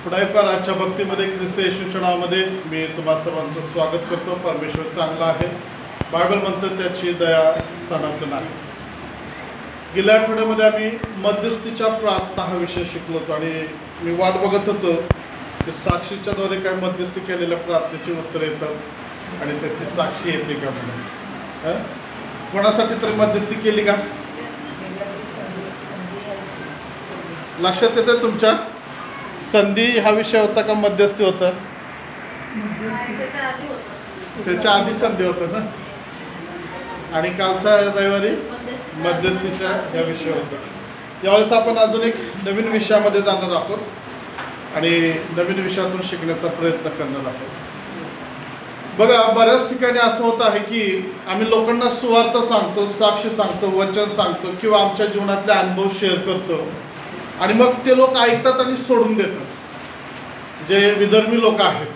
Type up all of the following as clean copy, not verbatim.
पुढाईकर आजच्या भक्तीमध्ये ख्रिस्त येशूच्या नावामध्ये मी तुम्हा सर्वांचं स्वागत करतो। परमेश्वर चांगला आहे। बायबल म्हणतं त्याची दया सनातन आहे। गेल्या आठवड्यामध्ये आम्ही मध्यस्थीच्या प्रार्थना हा विषय शिकलो होतो आणि मी वाट बघत होतो की साक्षीच्याद्वारे काय मध्यस्थी केलेल्या प्रार्थनेची उत्तरं येतात आणि त्याची साक्षी येते का म्हणून। कोणासाठी तरी मध्यस्थी केली का? लक्षात येतं तुमच्या? संधी हा विषय होता का मध्यस्थी होता? त्याच्या आधी संधी होतं ना। आणि कालचा रविवारी मध्यस्थीचा या विषय होता। यावेळेस आपण अजून एक नवीन विषयामध्ये जाणार आहोत आणि नवीन विषयातून शिकण्याचा प्रयत्न करणार आहोत। बघा, बऱ्याच ठिकाणी असं होत आहे की आम्ही लोकांना सुवार्थ सांगतो, साक्ष सांगतो, वचन सांगतो किंवा आमच्या जीवनातले अनुभव शेअर करतो आणि मग ते लोक ऐकतात आणि सोडून देतात। जे विधर्मी लोक आहेत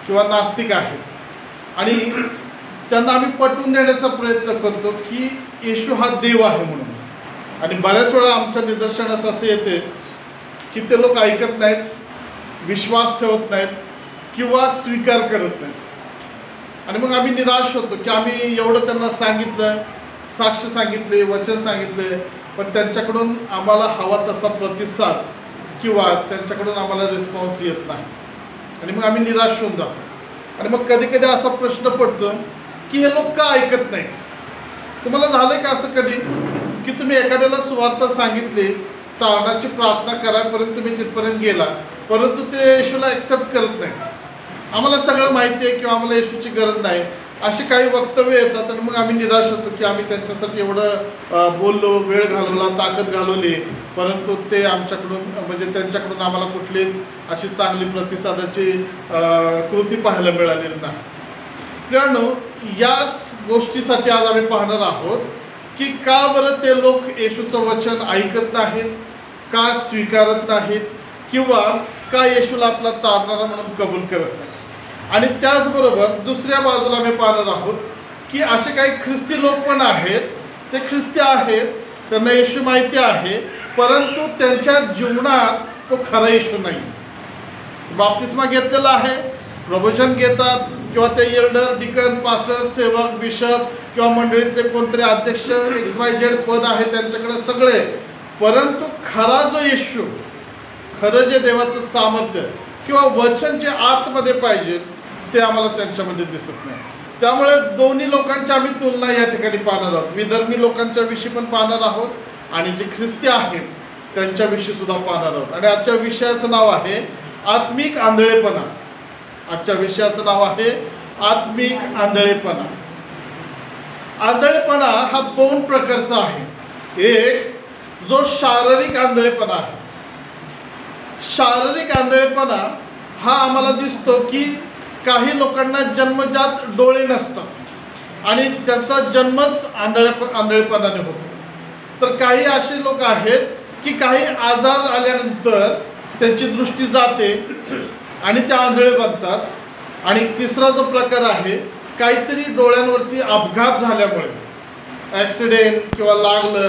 किंवा नास्तिक आहेत आणि त्यांना आम्ही पटवून देण्याचा प्रयत्न करतो की येशू हा देव आहे म्हणून। आणि बऱ्याच वेळा आमच्या निदर्शनास असे येते की ते लोक ऐकत नाहीत, विश्वास ठेवत नाहीत किंवा स्वीकार करत नाहीत। आणि मग आम्ही निराश होतो की आम्ही एवढं त्यांना सांगितलं, साक्ष सांगितले, वचन सांगितले, पण त्यांच्याकडून आम्हाला हवा तसा प्रतिसाद किंवा त्यांच्याकडून आम्हाला रिस्पॉन्स येत नाही आणि मग आम्ही निराश होऊन जातो। आणि मग कधी कधी असा प्रश्न पडतो की हे लोक का ऐकत नाहीत? तुम्हाला झालं का असं कधी की तुम्ही एखाद्याला सुवार्थ सांगितली, तारणाची प्रार्थना करायपर्यंत तुम्ही तिथपर्यंत गेला, परंतु ते येशूला ॲक्सेप्ट करत नाहीत। आम्हाला सगळं माहिती आहे किंवा आम्हाला येशूची गरज नाही, अशी काही वक्तव्य येतात आणि मग आम्ही निराश होतो की आम्ही त्यांच्यासाठी एवढं बोललो, वेळ घालवला, ताकद घालवली, परंतु ते आमच्याकडून म्हणजे त्यांच्याकडून आम्हाला कुठलीच अशी चांगली प्रतिसादाची कृती पाहायला मिळालेली नाही। प्रियानो, याच गोष्टीसाठी आज आम्ही पाहणार आहोत की का बरं ते लोक येशूचं वचन ऐकत नाहीत, का स्वीकारत नाहीत किंवा का येशूला आपला तारणारा म्हणून कबूल करत नाहीत। आणि त्याचबरोबर दुसऱ्या बाजूला आम्ही पाहणार आहोत की असे काही ख्रिस्ती लोक पण आहेत, ते ख्रिस्ती आहेत, त्यांना येशू माहिती आहे, परंतु त्यांच्या जीवनात तो खरा येशू नाही। बाप्तिस्मा घेतलेला आहे, प्रबोधन घेतात किंवा ते एल्डर, डिकन, पास्टर, सेवक, बिशप किंवा मंडळीतले कोणतरी अध्यक्ष, XYZ पद आहे त्यांच्याकडे सगळे, परंतु खरा जो येशू, खरं जे देवाचं सामर्थ्य किंवा वचन जे आतमध्ये पाहिजे ते आम्हाला त्यांच्यामध्ये दिसत नाही। त्यामुळे दोन्ही लोकांची आम्ही तुलना या ठिकाणी पाहणार आहोत। विधर्मी लोकांच्या विषयी पण पाहणार आहोत आणि जे ख्रिस्ती आहेत त्यांच्याविषयी सुद्धा पाहणार आहोत। आणि आजच्या विषयाचं नाव आहे आत्मिक आंधळेपणा। आजच्या विषयाचं नाव आहे आत्मिक आंधळेपणा। आंधळेपणा हा दोन प्रकारचा आहे। एक जो शारीरिक आंधळेपणा आहे। शारीरिक आंधळेपणा हा आम्हाला दिसतो की काही लोकांना जन्मजात डोळे नसतात आणि त्यांचा जन्मच आंधळेपणाने होतो। तर काही असे लोक आहेत की काही आजार आल्यानंतर त्यांची दृष्टी जाते आणि ते आंधळे बनतात। आणि तिसरा जो प्रकार आहे, काहीतरी डोळ्यांवरती अपघात झाल्यामुळे, ॲक्सिडेंट किंवा लागलं,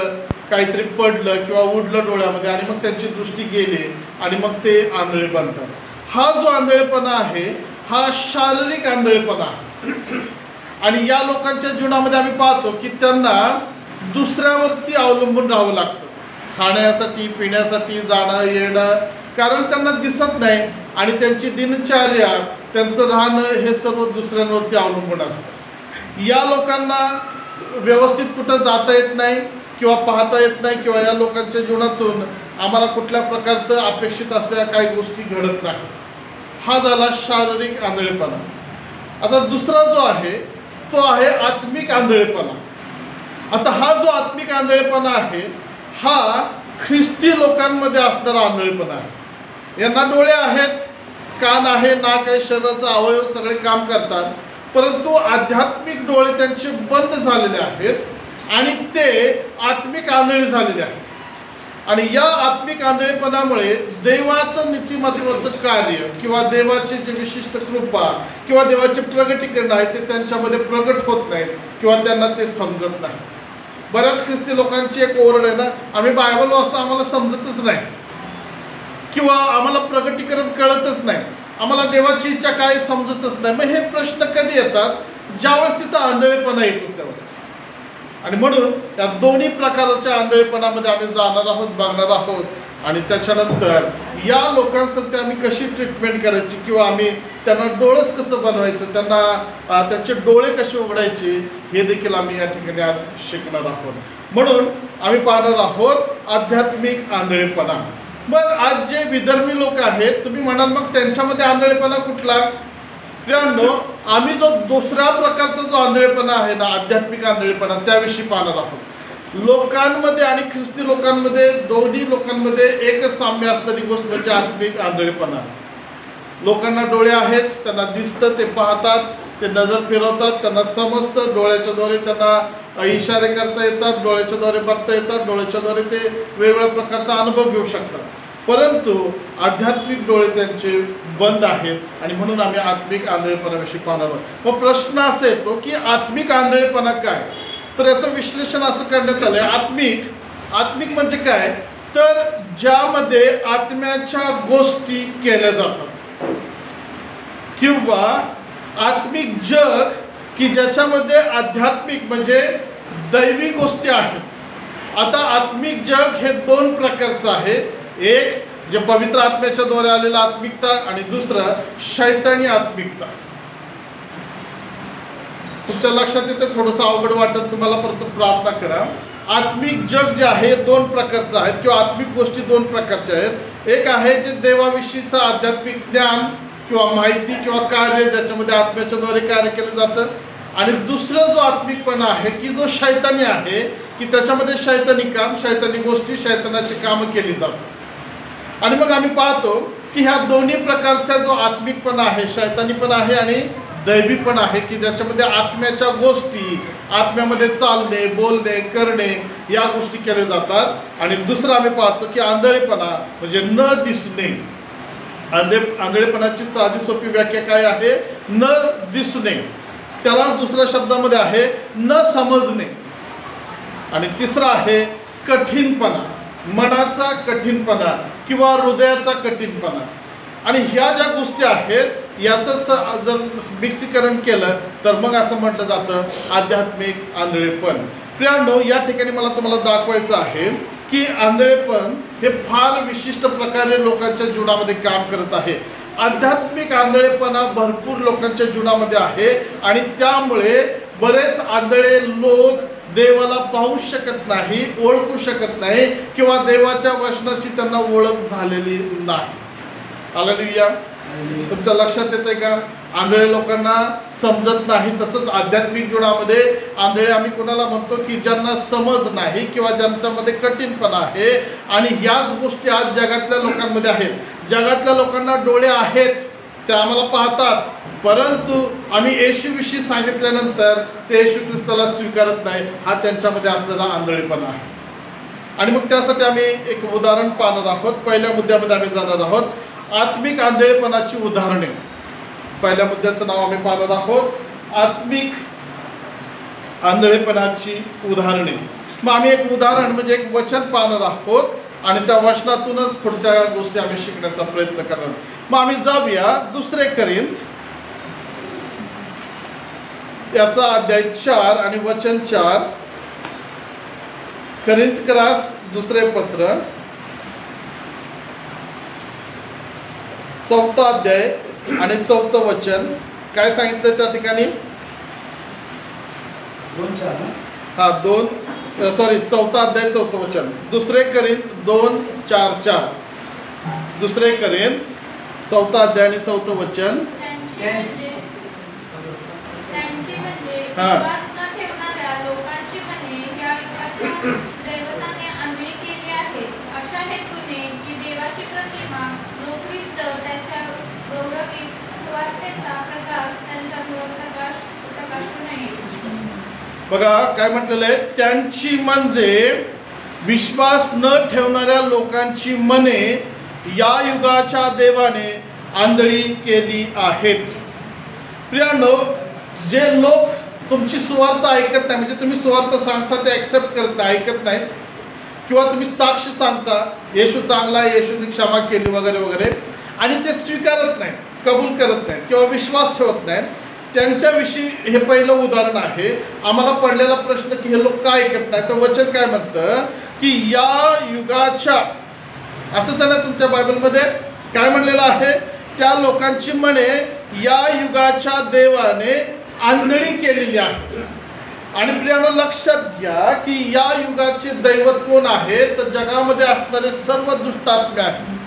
काहीतरी पडलं किंवा उडलं डोळ्यामध्ये आणि मग त्यांची दृष्टी गेली आणि मग ते आंधळे बनतात। हा जो आंधळेपणा आहे हा शारीरिक आंधळेपणा आहे। आणि या लोकांच्या जीवनामध्ये आम्ही पाहतो की त्यांना दुसऱ्यावरती अवलंबून राहावं लागतं, खाण्यासाठी, पिण्यासाठी, जाणं येणं, कारण त्यांना दिसत नाही आणि त्यांची दिनचर्या, त्यांचं राहणं हे सर्व दुसऱ्यांवरती अवलंबून असतं। या लोकांना व्यवस्थित कुठं जाता येत नाही किंवा पाहता येत नाही किंवा या लोकांच्या जीवनातून आम्हाला कुठल्या प्रकारचं अपेक्षित असलेल्या काही गोष्टी घडत नाही। हा झाला शारीरिक आंधळेपणा। आता दुसरा जो आहे तो आहे आत्मिक आंधळेपणा। आता हा जो आत्मिक आंधळेपणा आहे हा ख्रिस्ती लोकांमध्ये असणारा आंधळेपणा आहे। यांना डोळे आहेत, कान आहे, नाक आहे, शरीराचा अवयव सगळे काम करतात, परंतु आध्यात्मिक डोळे त्यांचे बंद झालेले आहेत आणि ते आत्मिक आंधळे झालेले आहेत। आणि या आत्मिक आंधळेपणामुळे देवाचं नीतिमत्वाचं कार्य किंवा देवाची जी विशिष्ट कृपा किंवा देवाचे प्रगटीकरण आहे ते त्यांच्यामध्ये प्रगट होत नाही किंवा त्यांना ते समजत नाही। बऱ्याच ख्रिस्ती लोकांची एक ओरड आहे ना, आम्ही बायबल वाचतो, आम्हाला समजतच नाही। किंवा आम्हाला प्रगटीकरण कळतच नाही, आम्हाला देवाची इच्छा काय समजतच नाही. मग हे प्रश्न कधी येतात? ज्यावेळेस तिथं आंधळेपणा येतो त्यावेळेस. आणि म्हणून या दोन्ही प्रकारच्या आंधळेपणामध्ये आम्ही जाणार आहोत, बघणार आहोत. आणि त्याच्यानंतर या लोकांसाठी आम्ही कशी ट्रीटमेंट करायची किंवा आम्ही त्यांना डोळस कसं बनवायचं, त्यांना त्यांचे डोळे कसे उघडायचे हे देखील आम्ही या ठिकाणी आज शिकणार आहोत. म्हणून आम्ही पाहणार आहोत आध्यात्मिक आंधळेपणा. मग आज जे विधर्मी लोक आहेत, तुम्ही म्हणाल मग त्यांच्यामध्ये आंधळेपणा कुठला? मित्रांनो, आम्ही जो दुसऱ्या प्रकारचा जो आंधळेपणा आहे ना, आध्यात्मिक आंधळेपणा, त्याविषयी पाहणार आहोत. लोकांमध्ये आणि ख्रिस्ती लोकांमध्ये, दोन्ही लोकांमध्ये एकच साम्य असणारी गोष्ट म्हणजे आत्मिक आंधळेपणा. लोकांना डोळे आहेत, त्यांना दिसतं, ते पाहतात, ते नजर फिरवतात, त्यांना समजतं, डोळ्याच्या द्वारे त्यांना इशारे करता येतात, डोळ्याच्या द्वारे बघता येतात, डोळ्याच्या द्वारे ते वेगवेगळ्या प्रकारचा अनुभव घेऊ शकतात. परंतु आध्यात्मिक डोळे त्यांचे बंद आहेत आणि म्हणून आम्ही आत्मिक आंधळेपणाविषयी पाहणार आहोत. मग प्रश्न असा येतो की आत्मिक आंधळेपणा काय? तर याचं विश्लेषण असं करण्यात आलंय. आत्मिक म्हणजे काय? तर ज्यामध्ये आत्म्याच्या गोष्टी केल्या जातात किंवा आत्मिक जग की ज्याच्यामध्ये आध्यात्मिक म्हणजे दैवी गोष्टी आहेत. आता आत्मिक जग हे दोन प्रकारचं आहे. एक जे पवित्र आत्म्याच्या द्वारे आलेला आत्मिकता आणि दुसरं शैतानी आत्मिकता. तुमच्या लक्षात येते, थोडंसं अवघड वाटत तुम्हाला, परंतु प्रार्थना करा. आत्मिक जग जे आहे दोन प्रकारचं आहे किंवा आत्मिक गोष्टी दोन प्रकारच्या आहेत. एक आहे जे देवाविषयीचं आध्यात्मिक ज्ञान किंवा माहिती किंवा कार्य ज्याच्यामध्ये आत्म्याच्या द्वारे कार्य केलं जातं. आणि दुसरं जो आत्मिकपणा आहे की जो शैतानी आहे की त्याच्यामध्ये शैतानी काम, शैतानी गोष्टी, शैतानाची कामं केली जातात. आणि मग आम्ही पाहतो की ह्या दोन्ही प्रकारचा जो आत्मिकपणा आहे, शैतानी पण आहे आणि दैवी पण आहे की ज्याच्यामध्ये आत्म्याच्या गोष्टी, आत्म्यामध्ये चालणे, बोलणे, करणे या गोष्टी केल्या जातात. आणि दुसरं आम्ही पाहतो की आंधळेपणा म्हणजे न दिसणे. आंधळेपणाची साधी सोपी व्याख्या काय आहे? न दिसणे. त्याला दुसऱ्या शब्दामध्ये आहे न समजणे. आणि तिसरा आहे कठीणपणा, मनाचा कठीणपणा किंवा हृदयाचा कठीणपणा. आणि ह्या ज्या गोष्टी आहेत याचं जर मिक्सीकरण केलं तर मग असं म्हटलं जातं आध्यात्मिक आंधळेपण. प्रियांनो, या ठिकाणी मला तुम्हाला दाखवायचं आहे की आंधळेपण हे फार विशिष्ट प्रकारे लोकांच्या जीवनामध्ये काम करत आहे. आध्यात्मिक आंधळेपणा भरपूर लोकांच्या जीवनामध्ये आहे आणि त्यामुळे बरेच आंधळे लोक देवाला पाहू शकत नाही, ओळखू शकत नाही किंवा देवाच्या वचनाची त्यांना ओळख झालेली नाही. हालेलुया. तुमच्या लक्षात येतंय का? आंधळे लोकांना समजत नाही. तसंच आध्यात्मिक जीवनामध्ये आंधळे आम्ही कोणाला म्हणतो की ज्यांना समज नाही किंवा ज्यांच्यामध्ये कठीणपणा आहे. आणि ह्याच गोष्टी आज जगातल्या लोकांमध्ये आहेत. जगातल्या लोकांना डोळे आहेत, ते आम्हाला पाहतात, परंतु आम्ही येशूविषयी सांगितल्यानंतर ते येशू ख्रिस्ताला स्वीकारत नाही. हा त्यांच्यामध्ये असलेला आंधळेपणा आहे. आणि मग त्यासाठी आम्ही एक उदाहरण पाहणार आहोत. पहिल्या मुद्द्यामध्ये आम्ही जाणार आहोत आत्मिक आंधळेपणाची उदाहरणे. पहिल्या मुद्द्याचं नाव आम्ही पाहणार आहोत आत्मिक आंधळेपणाची उदाहरणे. मग आम्ही एक उदाहरण म्हणजे एक वचन पाहणार आहोत आणि त्या वचनातूनच पुढच्या गोष्टी आम्ही शिकण्याचा प्रयत्न करणार. मग आम्ही जाऊया 2 करिंथ याचा अध्याय 4 आणि वचन 4. करिंथकरास 2 पत्र 4 अध्याय आणि 4 वचन. काय सांगितलं त्या ठिकाणी? 4 अध्याय 4 वचन. 2 करिंथ 2:4. 2 करिंथ 4 अध्याय आणि 4 वचन. बघा काय म्हटलेलं आहे, त्यांची म्हणजे विश्वास न ठेवणाऱ्या लोकांची मने या युगाच्या देवाने आंधळी केली आहेत. प्रियांनो, जे लोक तुमची सुवार्थ ऐकत नाही, म्हणजे तुम्ही सुवार्थ सांगता ते ॲक्सेप्ट करत नाही, ऐकत नाहीत किंवा तुम्ही साक्ष सांगता येशू चांगला आहे, येशूने क्षमा केली वगैरे वगैरे, आणि ते स्वीकारत नाही, कबूल करत नाहीत किंवा विश्वास ठेवत नाहीत, त्यांच्याविषयी हे पहिलं उदाहरण आहे. आम्हाला पडलेला प्रश्न की हे लोक काय ऐकत नाही, तर वचन काय म्हणतं की या युगाच्या, असंच आहे ना तुमच्या बायबलमध्ये काय म्हणलेलं आहे, त्या लोकांची मने या युगाच्या देवाने आंधळी केलेली आहे. आणि प्रियानो लक्षात घ्या की या युगाचे दैवत कोण आहे, तर जगामध्ये असणारे सर्व दुष्टात्मे आहेत.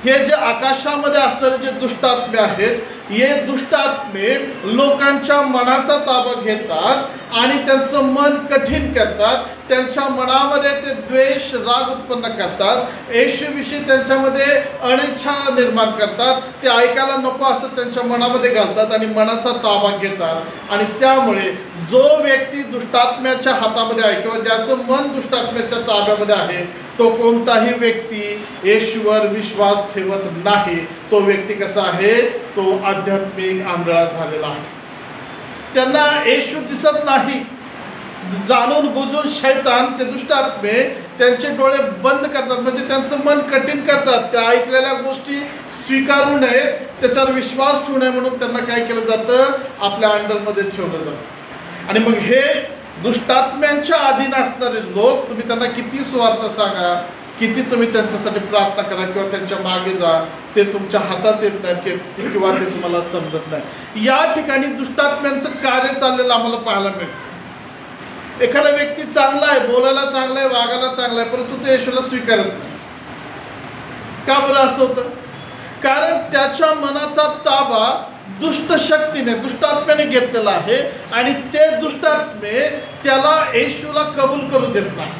हे जे आकाशामध्ये असणारे जे दुष्टात्मे आहेत, हे दुष्टात्मे लोकांच्या मनाचा ताबा घेतात आणि त्यांचं मन कठीण करतात. त्यांच्या मनामध्ये ते द्वेष, राग उत्पन्न करतात. येशूविषयी त्यांच्यामध्ये अनिच्छा निर्माण करतात. ते ऐकायला नको असं त्यांच्या मनामध्ये घालतात आणि मनाचा ताबा घेतात. आणि त्यामुळे जो व्यक्ती दुष्टात्म्याच्या हातामध्ये आहे किंवा ज्याचं मन दुष्टात्म्याच्या ताब्यामध्ये आहे, तो कोणताही व्यक्ती येशूवर विश्वास ठेवत नाही. तो व्यक्ती कसा आहे, तो आध्यात्मिक आंधळा झालेला आहे. त्यांना येशू दिसत नाही. जाणून बुजून शैतान, ते दुष्टात्मे त्यांचे डोळे बंद करतात, म्हणजे त्यांचं मन कठीण करतात. त्या ऐकलेल्या गोष्टी स्वीकारू नये, त्याच्यावर विश्वास ठेवू नये म्हणून त्यांना काय केलं जातं, आपल्या अंडरमध्ये ठेवलं जातं. आणि मग हे दुष्टात्म्यांच्या अधीन असणारे लोक, तुम्ही त्यांना किती स्वार्थ सांगा, किती तुम्ही त्यांच्यासाठी प्रार्थना करा किंवा त्यांच्या मागे जा, ते तुमच्या हातात येत नाहीत किंवा ते तुम्हाला समजत नाही. या ठिकाणी दुष्टात्म्यांचं कार्य चाललेलं आम्हाला पाहायला मिळतं. एखादा व्यक्ती चांगला आहे, बोलायला चांगला आहे, वागायला चांगला आहे, परंतु ते येशूला स्वीकारत नाही. का बरं असं होतं? कारण त्याच्या मनाचा ताबा दुष्ट शक्तीने, दुष्टात्म्याने घेतलेला आहे आणि ते दुष्टात्मे त्याला येशूला कबूल करू देत नाही.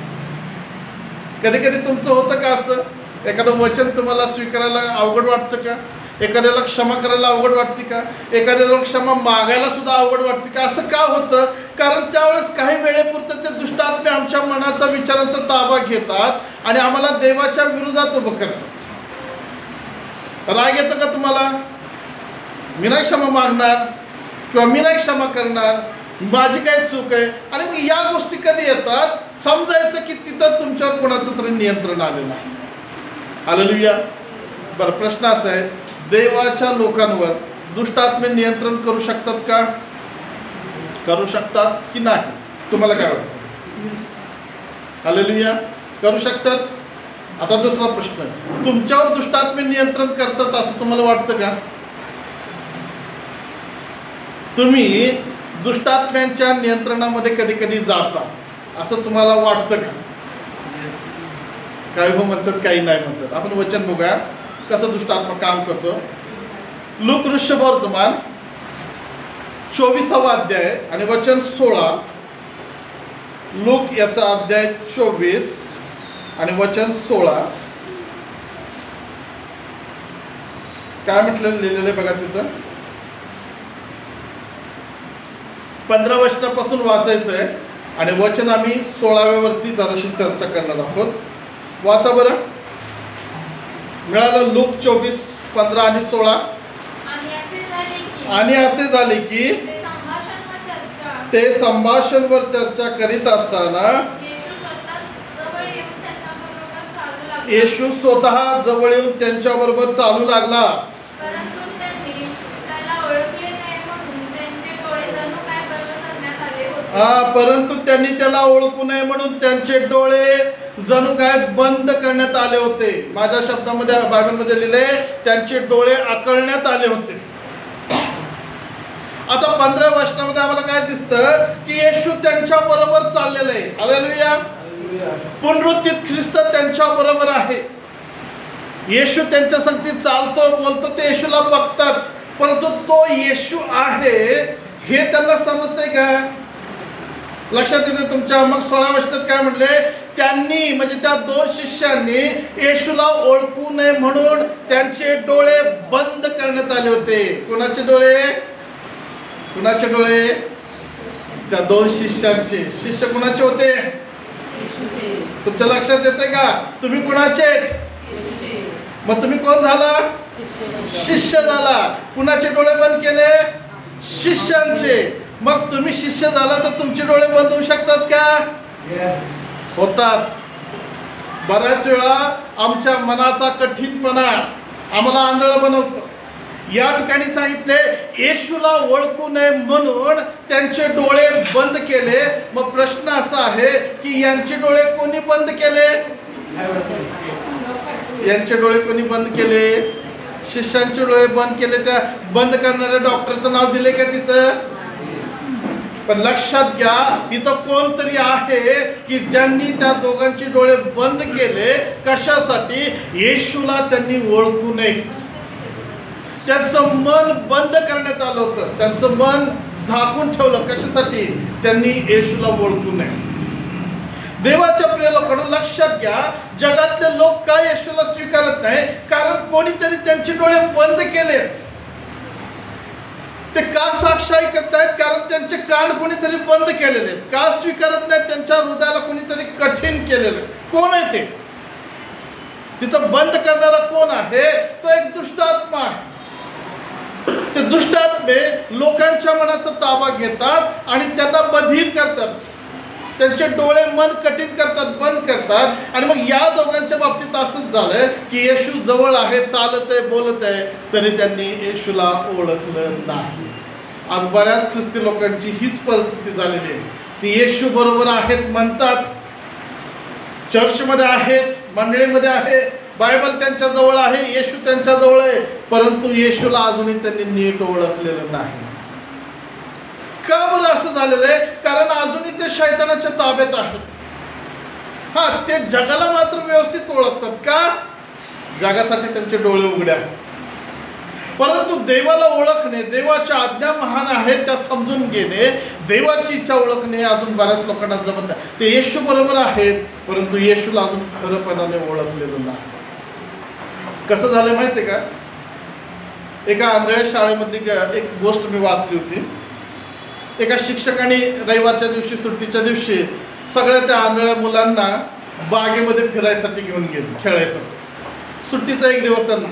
कधी कधी तुमचं होतं का असं, एखादं वचन तुम्हाला स्वीकारायला अवघड वाटतं का? एखाद्याला क्षमा करायला अवघड वाटते का? एखाद्याला क्षमा मागायला सुद्धा अवघड वाटते का? असं का होतं? कारण त्यावेळेस काही वेळेपुरतं ते दुष्टात्मे आमच्या मनाचा, विचारांचा ताबा घेतात आणि आम्हाला देवाच्या विरोधात उभं करतात. राग येतो का तुम्हाला? मी नाही क्षमा मागणार किंवा मी नाही क्षमा करणार, माझी काय चूक आहे. आणि मग या गोष्टी कधी येतात, समजायचं की तिथं तुमच्यावर कोणाचं तरी नियंत्रण आलेलं आहे. हालेलुया. बरं, प्रश्न असा आहे, देवाच्या लोकांवर दुष्टात्मे नियंत्रण करू शकतात का? करू शकतात की नाही? तुम्हाला काय वाटतं? हालेलुया. करू शकतात. आता दुसरा प्रश्न, तुमच्यावर दुष्टात्मे नियंत्रण करतात असं तुम्हाला वाटतं का? तुम्ही दुष्टात्म्यांच्या नियंत्रणामध्ये कधी कधी जाता असं तुम्हाला वाटतं का? काही हो म्हणतात, काही नाही म्हणतात. आपण वचन बघूया कसं दुष्टात्मा काम करतो. लूक वृषभवर्तमान 24वा अध्याय आणि वचन 16. लूक याचा अध्याय 24 आणि वचन 16. काय म्हटलं लिहिलेलं बघा तिथं. 15 वचनापासून वाचायचं आहे आणि वचन आम्ही 16व्या वरती जराशी चर्चा करणार आहोत. वाचा बरं. मिळालं लूक 24:15 आणि 16. आणि असे झाले की ते संभाषणवर चर्चा करीत असताना येशू स्वतः जवळ येऊन त्यांच्याबरोबर चालू लागला. परंतु त्यांनी त्याला ओळखू नये म्हणून त्यांचे डोळे जणू काय बंद करण्यात आले होते. माझ्या शब्दामध्ये बायबलमध्ये लिहिले, त्यांचे डोळे आकळण्यात आले होते. आता 15 वचनामध्ये आम्हाला काय दिसतं की येशू त्यांच्या बरोबर चाललेलं आहे. हालेलुया. पुनरुत्थित ख्रिस्त त्यांच्या बरोबर आहे. येशू त्यांच्या संगती चालतो, बोलतो, ते येशूला बघतात, परंतु तो येशू आहे हे त्यांना समजतंय का? लक्षात येते तुमच्या. मग 16 वचनात काय म्हटले, त्यांनी म्हणजे त्या 2 शिष्यांनी येशूला ओळखू नये म्हणून त्यांचे डोळे बंद करण्यात आले होते. कोणाचे डोळे? कुणाचे डोळे? त्या 2 शिष्यांचे. शिष्य कुणाचे होते? तुमच्या लक्षात येते का? तुम्ही कुणाचे आहेत? मग तुम्ही कोण झाला? शिष्य झाला. कुणाचे डोळे बंद केले? शिष्यांचे. मग तुम्ही शिष्य झाला तर तुमचे डोळे बंद होऊ शकतात का? होतात. बऱ्याच वेळा आमच्या मनाचा कठीणपणा आम्हाला आंधळ बनवतो. या ठिकाणी सांगितले येशूला ओळखू नये म्हणून त्यांचे डोळे बंद केले. मग प्रश्न असा आहे की यांचे डोळे कोणी बंद केले? यांचे डोळे कोणी बंद केले? शिष्यांचे डोळे बंद केले. त्या बंद करणाऱ्या डॉक्टरचं नाव दिले का तिथं? पण लक्षात घ्या, इथं कोणतरी आहे की ज्यांनी त्या दोघांचे डोळे बंद केले. कशासाठी? येशूला त्यांनी ओळखू नये. त्यांचं मन बंद करण्यात आलं होतं. त्यांचं मन झाकून ठेवलं. कशासाठी? त्यांनी येशूला ओळखू नये. देवाच्या प्रिय लोकांनो, लक्षात घ्या, जगातले लोक काय येशूला स्वीकारत नाही? कारण कोणीतरी त्यांचे डोळे बंद केलेत. ते का साक्ष ऐकत नाहीत? कारण त्यांचे कान कोणीतरी बंद केलेले आहेत. का स्वीकारत नाहीत? त्यांच्या हृदयाला कोणीतरी कठीण केलेलं. कोण आहे ते? तिथं बंद करणारा कोण आहे? तो एक दुष्ट आत्मा आहे. ते दुष्ट आत्मे लोकांच्या मनाचा ताबा घेतात आणि त्यांना बधीर करतात. त्यांचे डोळे मन कठीण करतात, बंद करतात. आणि मग या दोघांच्या बाबतीत असंच झालंय की येशू जवळ आहे, चालत आहे, बोलत आहे, तरी त्यांनी येशूला ओळखलं नाही. आज बऱ्याच ख्रिस्ती लोकांची हीच परिस्थिती झालेली आहे. ती येशू बरोबर आहेत म्हणतात, चर्चमध्ये आहेत, मंडळीमध्ये आहे, बायबल त्यांच्या जवळ आहे, येशू त्यांच्या जवळ आहे, परंतु येशूला अजूनही त्यांनी नीट ओळखलेलं नाही. का बरं असं झालेलं आहे? कारण अजूनही ते शैतानाच्या ताब्यात आहेत. हा, ते जगाला मात्र व्यवस्थित ओळखतात. का? जगासाठी त्यांचे डोळे उघडे आहेत. परंतु देवाला ओळखणे, देवाच्या आज्ञा महान आहेत त्या समजून घेणे, देवाची इच्छा ओळखणे अजून बऱ्याच लोकांना जमत नाही. ते येशू बरोबर आहेत, परंतु येशूला अजून खरंपणाने ओळखलेलं नाही. कसं झालं माहिती आहे का? एका आंधळ्या शाळेमधली एक गोष्ट मी वाचली होती. एका शिक्षकाने रविवारच्या दिवशी, सुट्टीच्या दिवशी सगळ्या त्या आंधळ्या मुलांना बागेमध्ये फिरायसाठी घेऊन गेले, खेळायसाठी. सुट्टीचा एक दिवस त्यांना.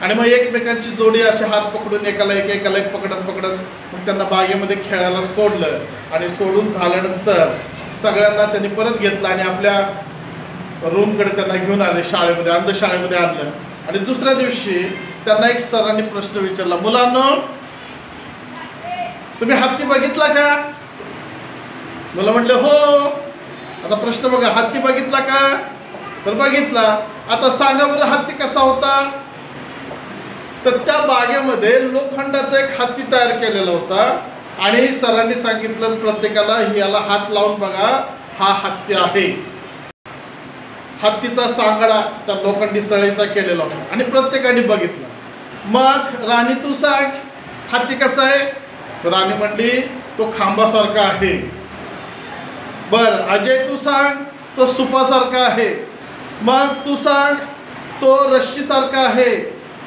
आणि मग एकमेकांची जोडी असे हात पकडून एकाला एक पकडत मग त्यांना बागेमध्ये खेळायला सोडलं. आणि सोडून झाल्यानंतर सगळ्यांना त्यांनी परत घेतलं आणि आपल्या रूमकडे त्यांना घेऊन आले. शाळेमध्ये, अंधशाळेमध्ये आणलं. आणि दुसऱ्या दिवशी त्यांना एक सरांनी प्रश्न विचारला, मुलांनो तुम्ही हत्ती बघितला का? मला म्हटलं हो. आता प्रश्न बघा, हत्ती बघितला का? तर बघितला. आता सांगा बरं हत्ती कसा होता? तर त्या बागेमध्ये लोखंडाचा एक हत्ती तयार केलेला होता. आणि सरांनी सांगितलं प्रत्येकाला याला हात लावून बघा, हा हत्ती आहे. हत्तीचा सांगाडा त्या लोखंडी सळीचा केलेला होता आणि प्रत्येकाने बघितलं. मग राणी तू सांग हत्ती कसा आहे? राणी म्हणली तो खांबासारखा आहे. बर अजय तू सांग तो सुपासारखा आहे. मग तू सांग तो रश्शीसारखा आहे.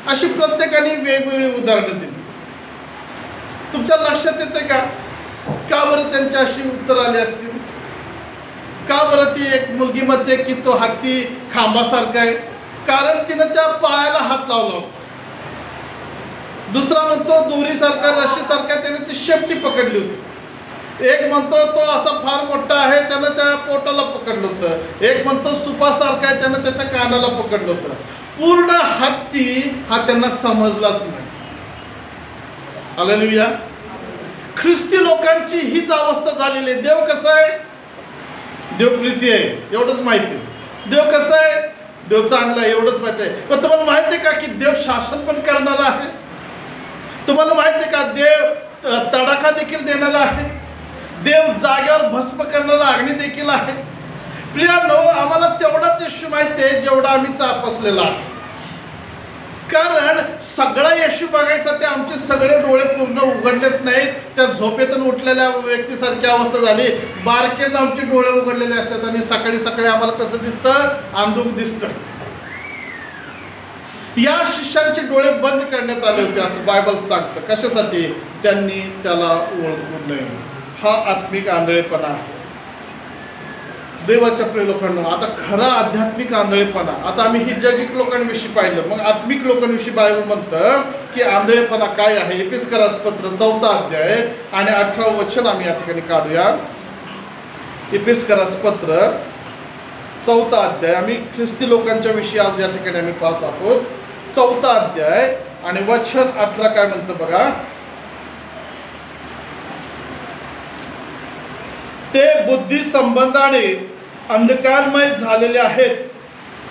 अशी प्रत्येकाने वेगवेगळी उदाहरणं दिली. तुमच्या लक्षात येते का? का बरं त्यांची अशी उत्तर आली असतील? का बरं ती एक मुलगी म्हणते की तो हत्ती खांबासारखा आहे? कारण तिनं त्या पायाला हात लावला. दुसरा म्हणतो दोरीसारखा, रश्शीसारखा, त्याने ती शेपटी पकडली होती. एक म्हणतो तो असा फार मोठा आहे, त्यानं त्या पोटाला पकडलं होतं. एक म्हणतो सुपासारखा आहे, त्यानं त्याच्या कानाला पकडलं होतं. पूर्ण हत्ती हा त्यांना समजलाच नाही. हालेलुया. ख्रिस्ती लोकांची हीच अवस्था झालेली आहे. देव कसा आहे? देव प्रीती आहे एवढंच माहिती आहे. देव कसा आहे? देव चांगला आहे एवढंच माहिती आहे. पण तुम्हाला माहिती आहे का की देव शासन पण करणारा आहे? तुम्हाला माहिती आहे का देव तडाखा देखील देणारा आहे? देव जागेवर भस्म करणारा अग्नी देखील आहे. प्रियांनो, आम्हाला तेवढाच येशू माहिती आहे जेवढा आम्ही तापसलेला आहे. कारण सगळा येशू बघायसाठी आमचे सगळे डोळे पूर्ण उघडलेच नाहीत. त्या झोपेतून उठलेल्या व्यक्तीसारखी अवस्था झाली. बारकेच आमचे डोळे उघडलेले असतात आणि सकाळी सकाळी आम्हाला कसं दिसतं? अंधुक दिसतं. या शिष्यांचे डोळे बंद करण्यात आले होते असं बायबल सांगतं. कशासाठी? त्यांनी त्याला ओळखू नये. हा आत्मिक आंधळेपणा आहे. देवाच्या प्रिय लोकांना, आता खरा आध्यात्मिक आंधळेपणा, आता आम्ही ही जगिक लोकांविषयी पाहिलं, मग आत्मिक लोकांविषयी बायबल म्हणतं की आंधळेपणा काय आहे. एपिस्करास पत्र 4 अध्याय आणि 18 वचन आम्ही या ठिकाणी काढूया. एपिस्करास पत्र 4 अध्याय, आम्ही ख्रिस्ती लोकांच्या विषयी आज या ठिकाणी आम्ही पाहत आहोत. 4 अध्याय आणि वचन 18 काय म्हणतं बघा. ते बुद्धी संबंधाने अंधकारमय झालेले आहेत,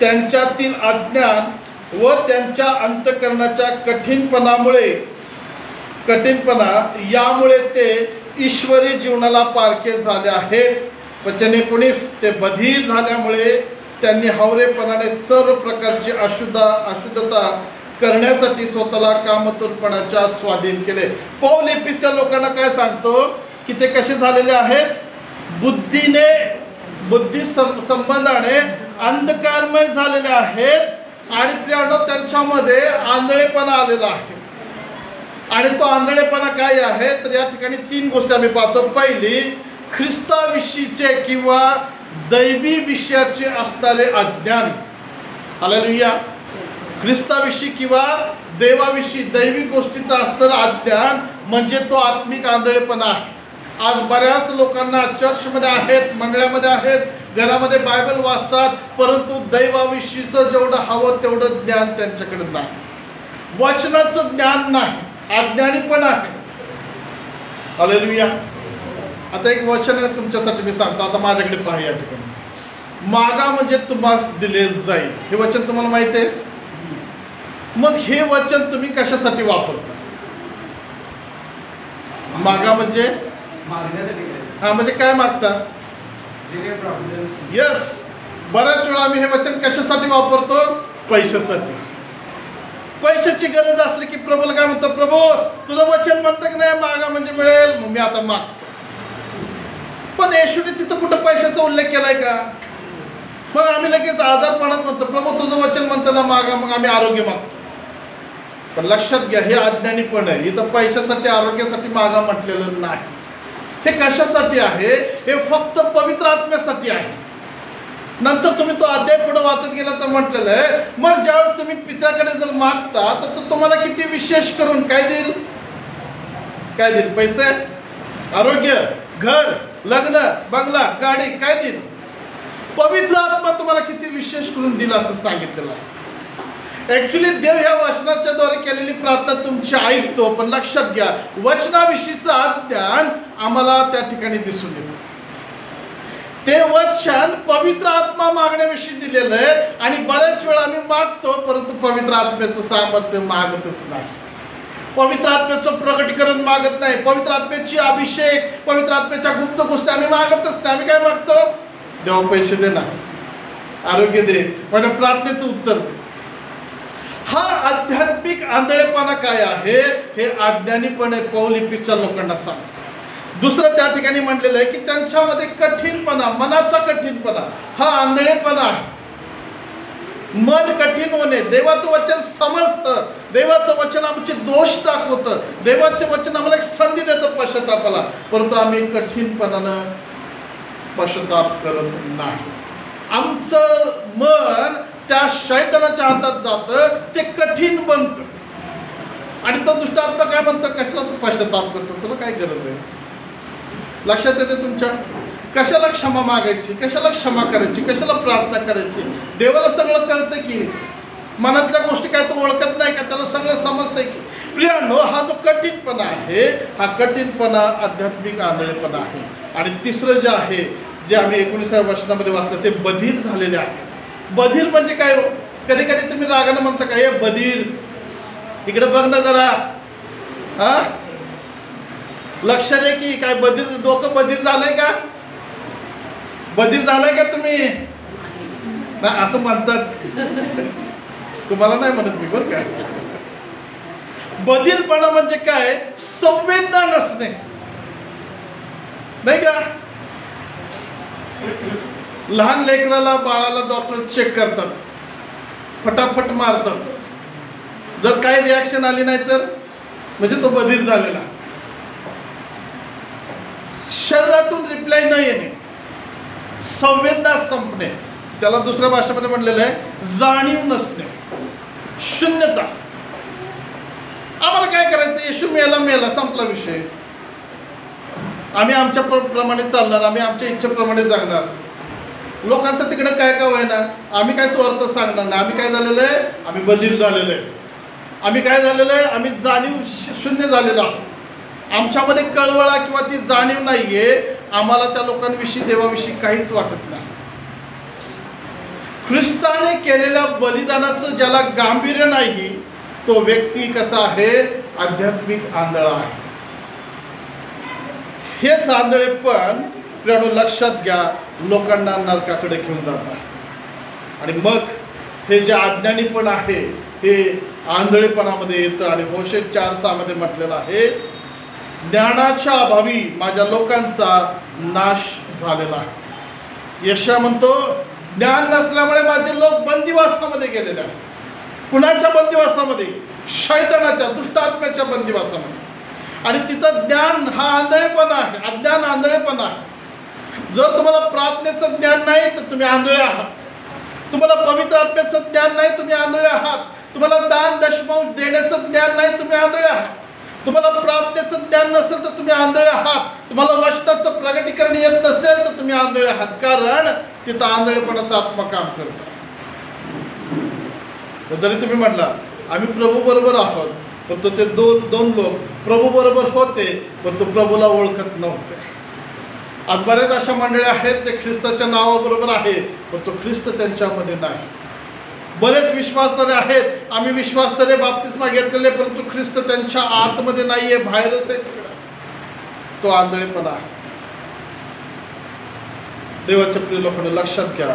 त्यांच्यातील अज्ञान व त्यांच्या अंतःकरणाच्या कठीणपणा यामुळे ते ईश्वरी जीवनाला पारखे झाले आहेत. वचन 19, ते बधीर झाल्यामुळे त्यांनी हावरेपणाने सर्व प्रकारची अशुद्धता करण्यासाठी स्वतःला कामतुरपणाच्या स्वाधीन केले. पौल एफिसच्या लोकांना काय सांगतो की ते कसे झालेले आहेत? बुद्धी संबंधाने अंधकारमय झालेले आहेत आणि प्रियांनो त्यांच्यामध्ये आंधळेपणा आलेला आहे. आणि तो आंधळेपणा काय आहे तर या ठिकाणी 3 गोष्टी आम्ही पाहतो. पहिली, ख्रिस्ताविषयीचे किंवा दैवी विषयाचे असणारे अज्ञान. हालेलुया. ख्रिस्ताविषयी किंवा देवाविषयी दैविक गोष्टीचा असणारा अज्ञान म्हणजे तो आत्मिक आंधळेपणा आहे. आज बऱ्याच लोकांना चर्चमध्ये आहेत, मंडळामध्ये आहेत, घरामध्ये बायबल वाचतात, परंतु दैवाविषयीचं जेवढं हवं तेवढं ज्ञान त्यांच्याकडे नाही. वचनाचं ज्ञान नाही, अज्ञानी पण आहे. हालेलुया. आता एक वचन आहे तुमच्यासाठी मी सांगतो. आता माझ्याकडे पहा या ठिकाणी. मागा म्हणजे तुम्हास दिले जाईल. हे वचन तुम्हाला माहिती आहे. मग हे वचन तुम्ही कशासाठी वापरता? मागा म्हणजे म्हणजे काय मागता? यस. बऱ्याच वेळा आम्ही हे वचन कशासाठी वापरतो? पैशासाठी. पैशाची गरज असली की प्रभूला काय म्हणतो? प्रभू तुझं वचन म्हणतं की नाही मागा म्हणजे मिळेल, मग मी आता मागतो. पण येशूने तिथं कुठं पैशाचा उल्लेख केलाय का? मग आम्ही लगेच आजारपणात म्हणतो प्रभू तुझं वचन म्हणतं ना मागा, मग आम्ही आरोग्य मागतो. पण लक्षात घ्या, हे अज्ञानीपण आहे. इथं पैशासाठी आरोग्यासाठी मागा म्हटलेलं नाही. हे कशासाठी आहे? हे फक्त पवित्र आत्म्यासाठी आहे. नंतर तुम्ही तो अध्याय पुढे वाचत गेला तर म्हटलेलं आहे मग ज्यावेळेस तुम्ही पित्याकडे जर मागता तर तो तुम्हाला किती विशेष करून काय देईल? काय देईल? पैसे, आरोग्य, घर, लग्न, बंगला, गाडी काय देईल? पवित्र आत्मा तुम्हाला किती विशेष करून दिला असं सांगितलेलं आहे. ऍक्च्युली देव ह्या वचनाच्या द्वारे केलेली प्रार्थना तुमची ऐकतो. पण लक्षात घ्या, वचनाविषयीचं अज्ञान आम्हाला त्या ठिकाणी दिसून येतं. ते वचन पवित्र आत्मा मागण्याविषयी दिलेलं आहे आणि बऱ्याच वेळा आम्ही मागतो परंतु पवित्र आत्म्याचं सामर्थ्य मागतच नाही. पवित्र आत्म्याचं प्रकटीकरण मागत नाही. पवित्र आत्म्याची अभिषेक, पवित्र आत्म्याच्या गुप्त गोष्टी आम्ही मागतच नाही. आम्ही काय मागतो? देवा पैसे दे ना, आरोग्य दे, माझ्या प्रार्थनेचं उत्तर दे. हा आध्यात्मिक आंधळेपणा काय आहे? हे अज्ञानीपणे पौल एफिसच्या लोकांना सांगतो. दुसरं त्या ठिकाणी म्हटलेलं आहे की त्यांच्यामध्ये कठीणपणा, मनाचा कठीणपणा हा आंधळेपणा आहे. मन कठीण होणे. देवाचं वचन समजतं, देवाचं वचन आमचे दोष दाखवतं, देवाचे वचन आम्हाला एक संधी देतं पश्चातापाला, परंतु आम्ही कठीणपणानं पश्चाताप करत नाही. आमचं मन त्या शैतानाच्या हातात जातं, ते कठीण बनतं आणि तो दुष्ट आत्मा काय म्हणतो? कशाला तू पश्चाताप करतो? तुला काय गरज आहे? लक्षात येते तुमच्या? कशाला क्षमा मागायची, कशाला क्षमा करायची, कशाला प्रार्थना करायची? देवाला सगळं कळतं की, मनातल्या गोष्टी काय तो ओळखत नाही का? त्याला सगळं समजतंय की. प्रियांनो, हा जो कठीणपणा आहे हा कठीणपणा आध्यात्मिक आंधळेपणा आहे. आणि तिसरं जे आहे, जे आम्ही 19व्या वचनामध्ये वाचलं, ते बधीर झालेले आहे. बधीर म्हणजे काय हो? कधी कधी तुम्ही रागानं म्हणता का, हे बधीर इकडे बघ ना जरा, हा लक्ष दे की काय बधीर, डोकं बधीर झालंय का? बधीर झालंय का तुम्ही? नाही असं म्हणतात. तुम्हाला नाही म्हणत मी बरं का. बधीरपणा म्हणजे काय? संवेदना नसणे, नाही का? लहान लेकराला, बाळाला डॉक्टर चेक करतात, फटाफट मारतात. जर काही रिॲक्शन आली नाही तर म्हणजे तो बधीर झालेला. शरीरातून रिप्लाय न येणे, संवेदना संपणे, त्याला दुसऱ्या भाषेमध्ये म्हटलेलं आहे जाणीव नसणे, शून्यता. आम्हाला काय करायचं? येशू मेला मेला, संपला विषय. आम्ही आमच्या प्रमाणे चालणार, आम्ही आमच्या इच्छेप्रमाणे जगणार. लोकांचं तिकडे काय काय व्हायना, आम्ही काय स्वार्थ सांगणार नाही. आम्ही काय झालेलं आहे, आम्ही बधीर झालेलो आहे. आम्ही काय झालेलं आहे, आम्ही जाणीव शून्य झालेलो आहोत. आमच्यामध्ये कळवळा किंवा ती जाणीव नाही आहे. आम्हाला त्या लोकांविषयी देवाविषयी काहीच वाटत नाही. ख्रिस्ताने केलेल्या बलिदानाचं ज्याला गांभीर्य नाही तो व्यक्ती कसा आहे, आध्यात्मिक आंधळा आहे. हेच आंधळेपण प्रियानो लक्षात घ्या, लोकांना नरकाकडे घेऊन जात आहे. आणि मग हे जे अज्ञानीपण आहे हे आंधळेपणामध्ये येतं. आणि होशे 4:6 मध्ये म्हटलेलं आहे, ज्ञानाच्या अभावी माझ्या लोकांचा नाश झालेला आहे. यशया म्हणतो, ज्ञान नसल्यामुळे माझे लोक बंदिवासामध्ये गेलेले आहेत. कुणाच्या बंदिवासामध्ये? शैतानाच्या, दुष्टात्म्याच्या बंदिवासामध्ये. आणि तिथं ज्ञान हा आंधळेपणा आहे, अज्ञान आंधळेपणा आहे. जर तुम्हाला प्रार्थनेचं ज्ञान नाही तर तुम्ही आंधळे आहात. तुम्हाला पवित्र आत्म्याचं ज्ञान नाही, तुम्ही आंधळे आहात. तुम्हाला दान दशमांश देण्याचं ज्ञान नाही, तुम्ही आंधळे आहात. तुम्हाला प्रार्थनेचं ज्ञान नसेल तर तुम्ही आंधळे आहात. तुम्हाला वचनाचं प्रगटीकरण येत नसेल तर तुम्ही आंधळे आहात. कारण तिथं आंधळेपणाचा आत्मा काम करतो. जरी तुम्ही म्हटला आम्ही प्रभू बरोबर आहोत, पण ते दोन लोक प्रभू बरोबर होते पण तो प्रभूला ओळखत नव्हते. आज बऱ्याच अशा मंडळी आहेत ते ख्रिस्ताच्या नावाबरोबर आहे पण तो ख्रिस्त त्यांच्यामध्ये नाही. बरेच विश्वासणारे आहेत, आम्ही विश्वासणारे बाप्तिस्मा घेतलेले, परंतु ख्रिस्त त्यांच्या आतमध्ये नाहीये, बाहेरच आहे. तो आंधळेपणा आहे. देवाच्या प्रिय लोकांनी लक्षात घ्या,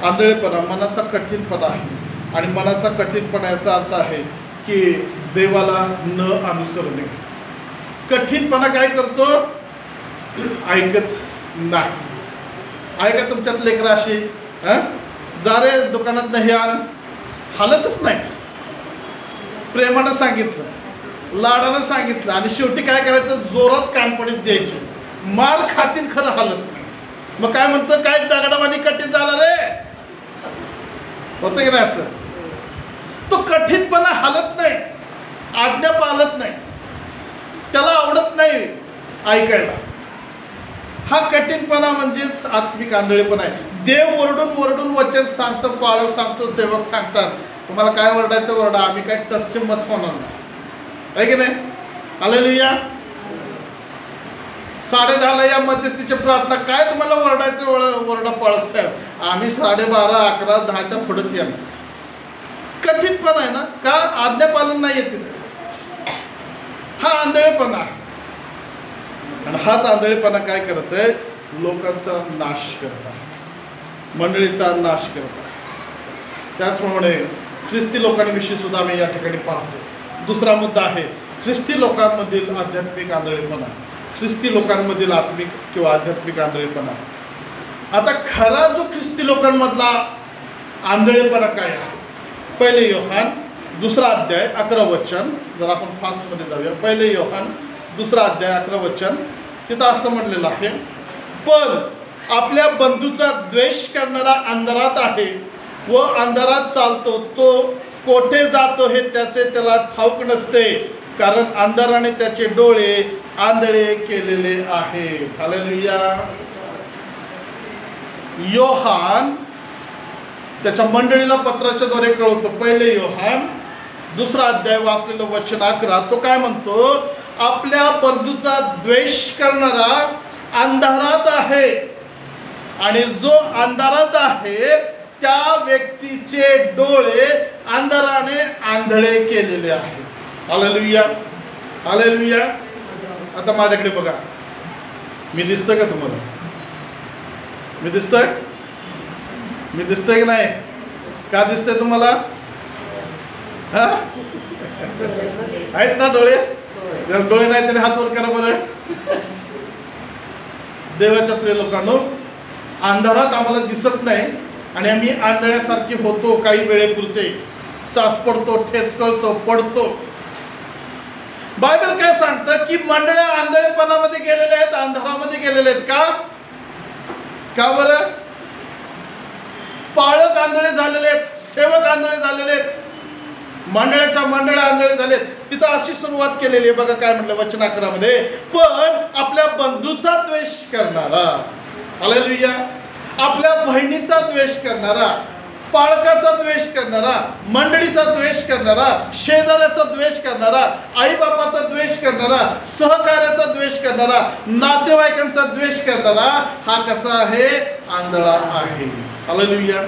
आंधळेपणा मनाचा कठीणपणा आहे. आणि मनाचा कठीणपणा याचा अर्थ आहे की देवाला न अनुसरणे. कठीणपणा काय करतो? ऐकत नाही. ऐका तुमच्यात लेकरं अशी जा रे दुकानात नाही आण, हालतच नाहीत. प्रेमानं सांगितलं, लाडानं सांगितलं आणि शेवटी काय करायचं, जोरात कानपडीत द्यायचे. मार खातील खरं हालत नाही. मग काय म्हणतं, काय दगडावानी कठीण झाला रे, होतं की नाही असं? तो कठीणपणा हालत नाही, आज्ञा पाळत नाही, त्याला आवडत नाही ऐकायला. हा कठीणपणा म्हणजेच आत्मिक आंधळेपणा आहे. देव ओरडून ओरडून वचन सांगतो, पाळव सांगतो, सेवक सांगतात, तुम्हाला काय ओरडायचं ओरडा, आम्ही काय टसचे मस्त होणार नाही, आहे की नाही? हालेलुया. 10:30 या मध्यस्थीची प्रार्थना, काय तुम्हाला ओरडायचं ओरडा पाळत साहेब, आम्ही 12:30, 11, 10च्या पुढेच या. कठीणपणा आहे ना, का आज्ञापालन नाही येते. हा आंधळेपणा आहे. आणि हाच आंधळेपणा काय करत आहे, लोकांचा नाश करत आहे, मंडळीचा नाश करत आहे. त्याचप्रमाणे ख्रिस्ती लोकांविषयी सुद्धा आम्ही या ठिकाणी पाहतो. दुसरा मुद्दा आहे ख्रिस्ती लोकांमधील आध्यात्मिक आंधळेपणा. ख्रिस्ती लोकांमधील आत्मिक किंवा आध्यात्मिक आंधळेपणा. आता खरा जो ख्रिस्ती लोकांमधला आंधळेपणा काय आहे, पहिले योहान 2 अध्याय 11 वचन, जर आपण फास्टमध्ये जाऊया. पहिले योहान 2 अध्याय 11 वचन, तिथं असं म्हटलेलं आहे, पण आपल्या बंधूचा द्वेष करणारा अंधारात आहे व अंधारात चालतो, तो कोठे जातो हे त्याला ठाऊक नसते, कारण अंधाराने त्याचे डोळे आंधळे केलेले आहे. हालेलुया. योहान त्याच्या मंडळीला पत्राच्या द्वारे कळवतो. पहिले योहान 2 अध्याय वाचलेलं वचन 11, तो काय म्हणतो, आपल्या बंधूचा द्वेष करणारा अंधारात आहे आणि जो अंधारात आहे त्या व्यक्तीचे डोळे अंधाराने आंधळे केलेले आहेत. हालेलुया. हालेलुया. आता माझ्याकडे बघा, मी दिसतोय का तुम्हाला? मी दिसतोय? मी दिसतोय की नाही? का दिसतंय तुम्हाला? हा, आहेत ना डोळे? डोळे नाही तरी हात वर करा बरं. देवाच्या प्रिय लोकांनो, अंधारात आम्हाला दिसत नाही आणि आम्ही आंधळ्यासारखे होतो. काही वेळेपुरते चाच पडतो, ठेच कळतो, पडतो. बायबल काय सांगतं की मंडळ्या आंधळेपणामध्ये गेलेल्या आहेत, अंधारामध्ये गेलेले आहेत. का बरं? पाळक आंधळे झालेले आहेत, सेवक आंधळे झालेले आहेत, मंडळ्या आंधळे झालेत. तिथं अशी सुरुवात केलेली आहे बघा, काय म्हटलं वचन 11 मध्ये, पण आपल्या बंधूचा द्वेष करणारा. हालेलुया. आपल्या बहिणीचा द्वेष करणारा, पालकाचा द्वेष करणारा, मंडळीचा द्वेष करणारा, शेजाऱ्याचा द्वेष करणारा, आईबापाचा द्वेष करणारा, सहकार्याचा द्वेष करणारा, नातेवाईकांचा द्वेष करणारा हा कसा आहे? आंधळा आहे. हालेलुया.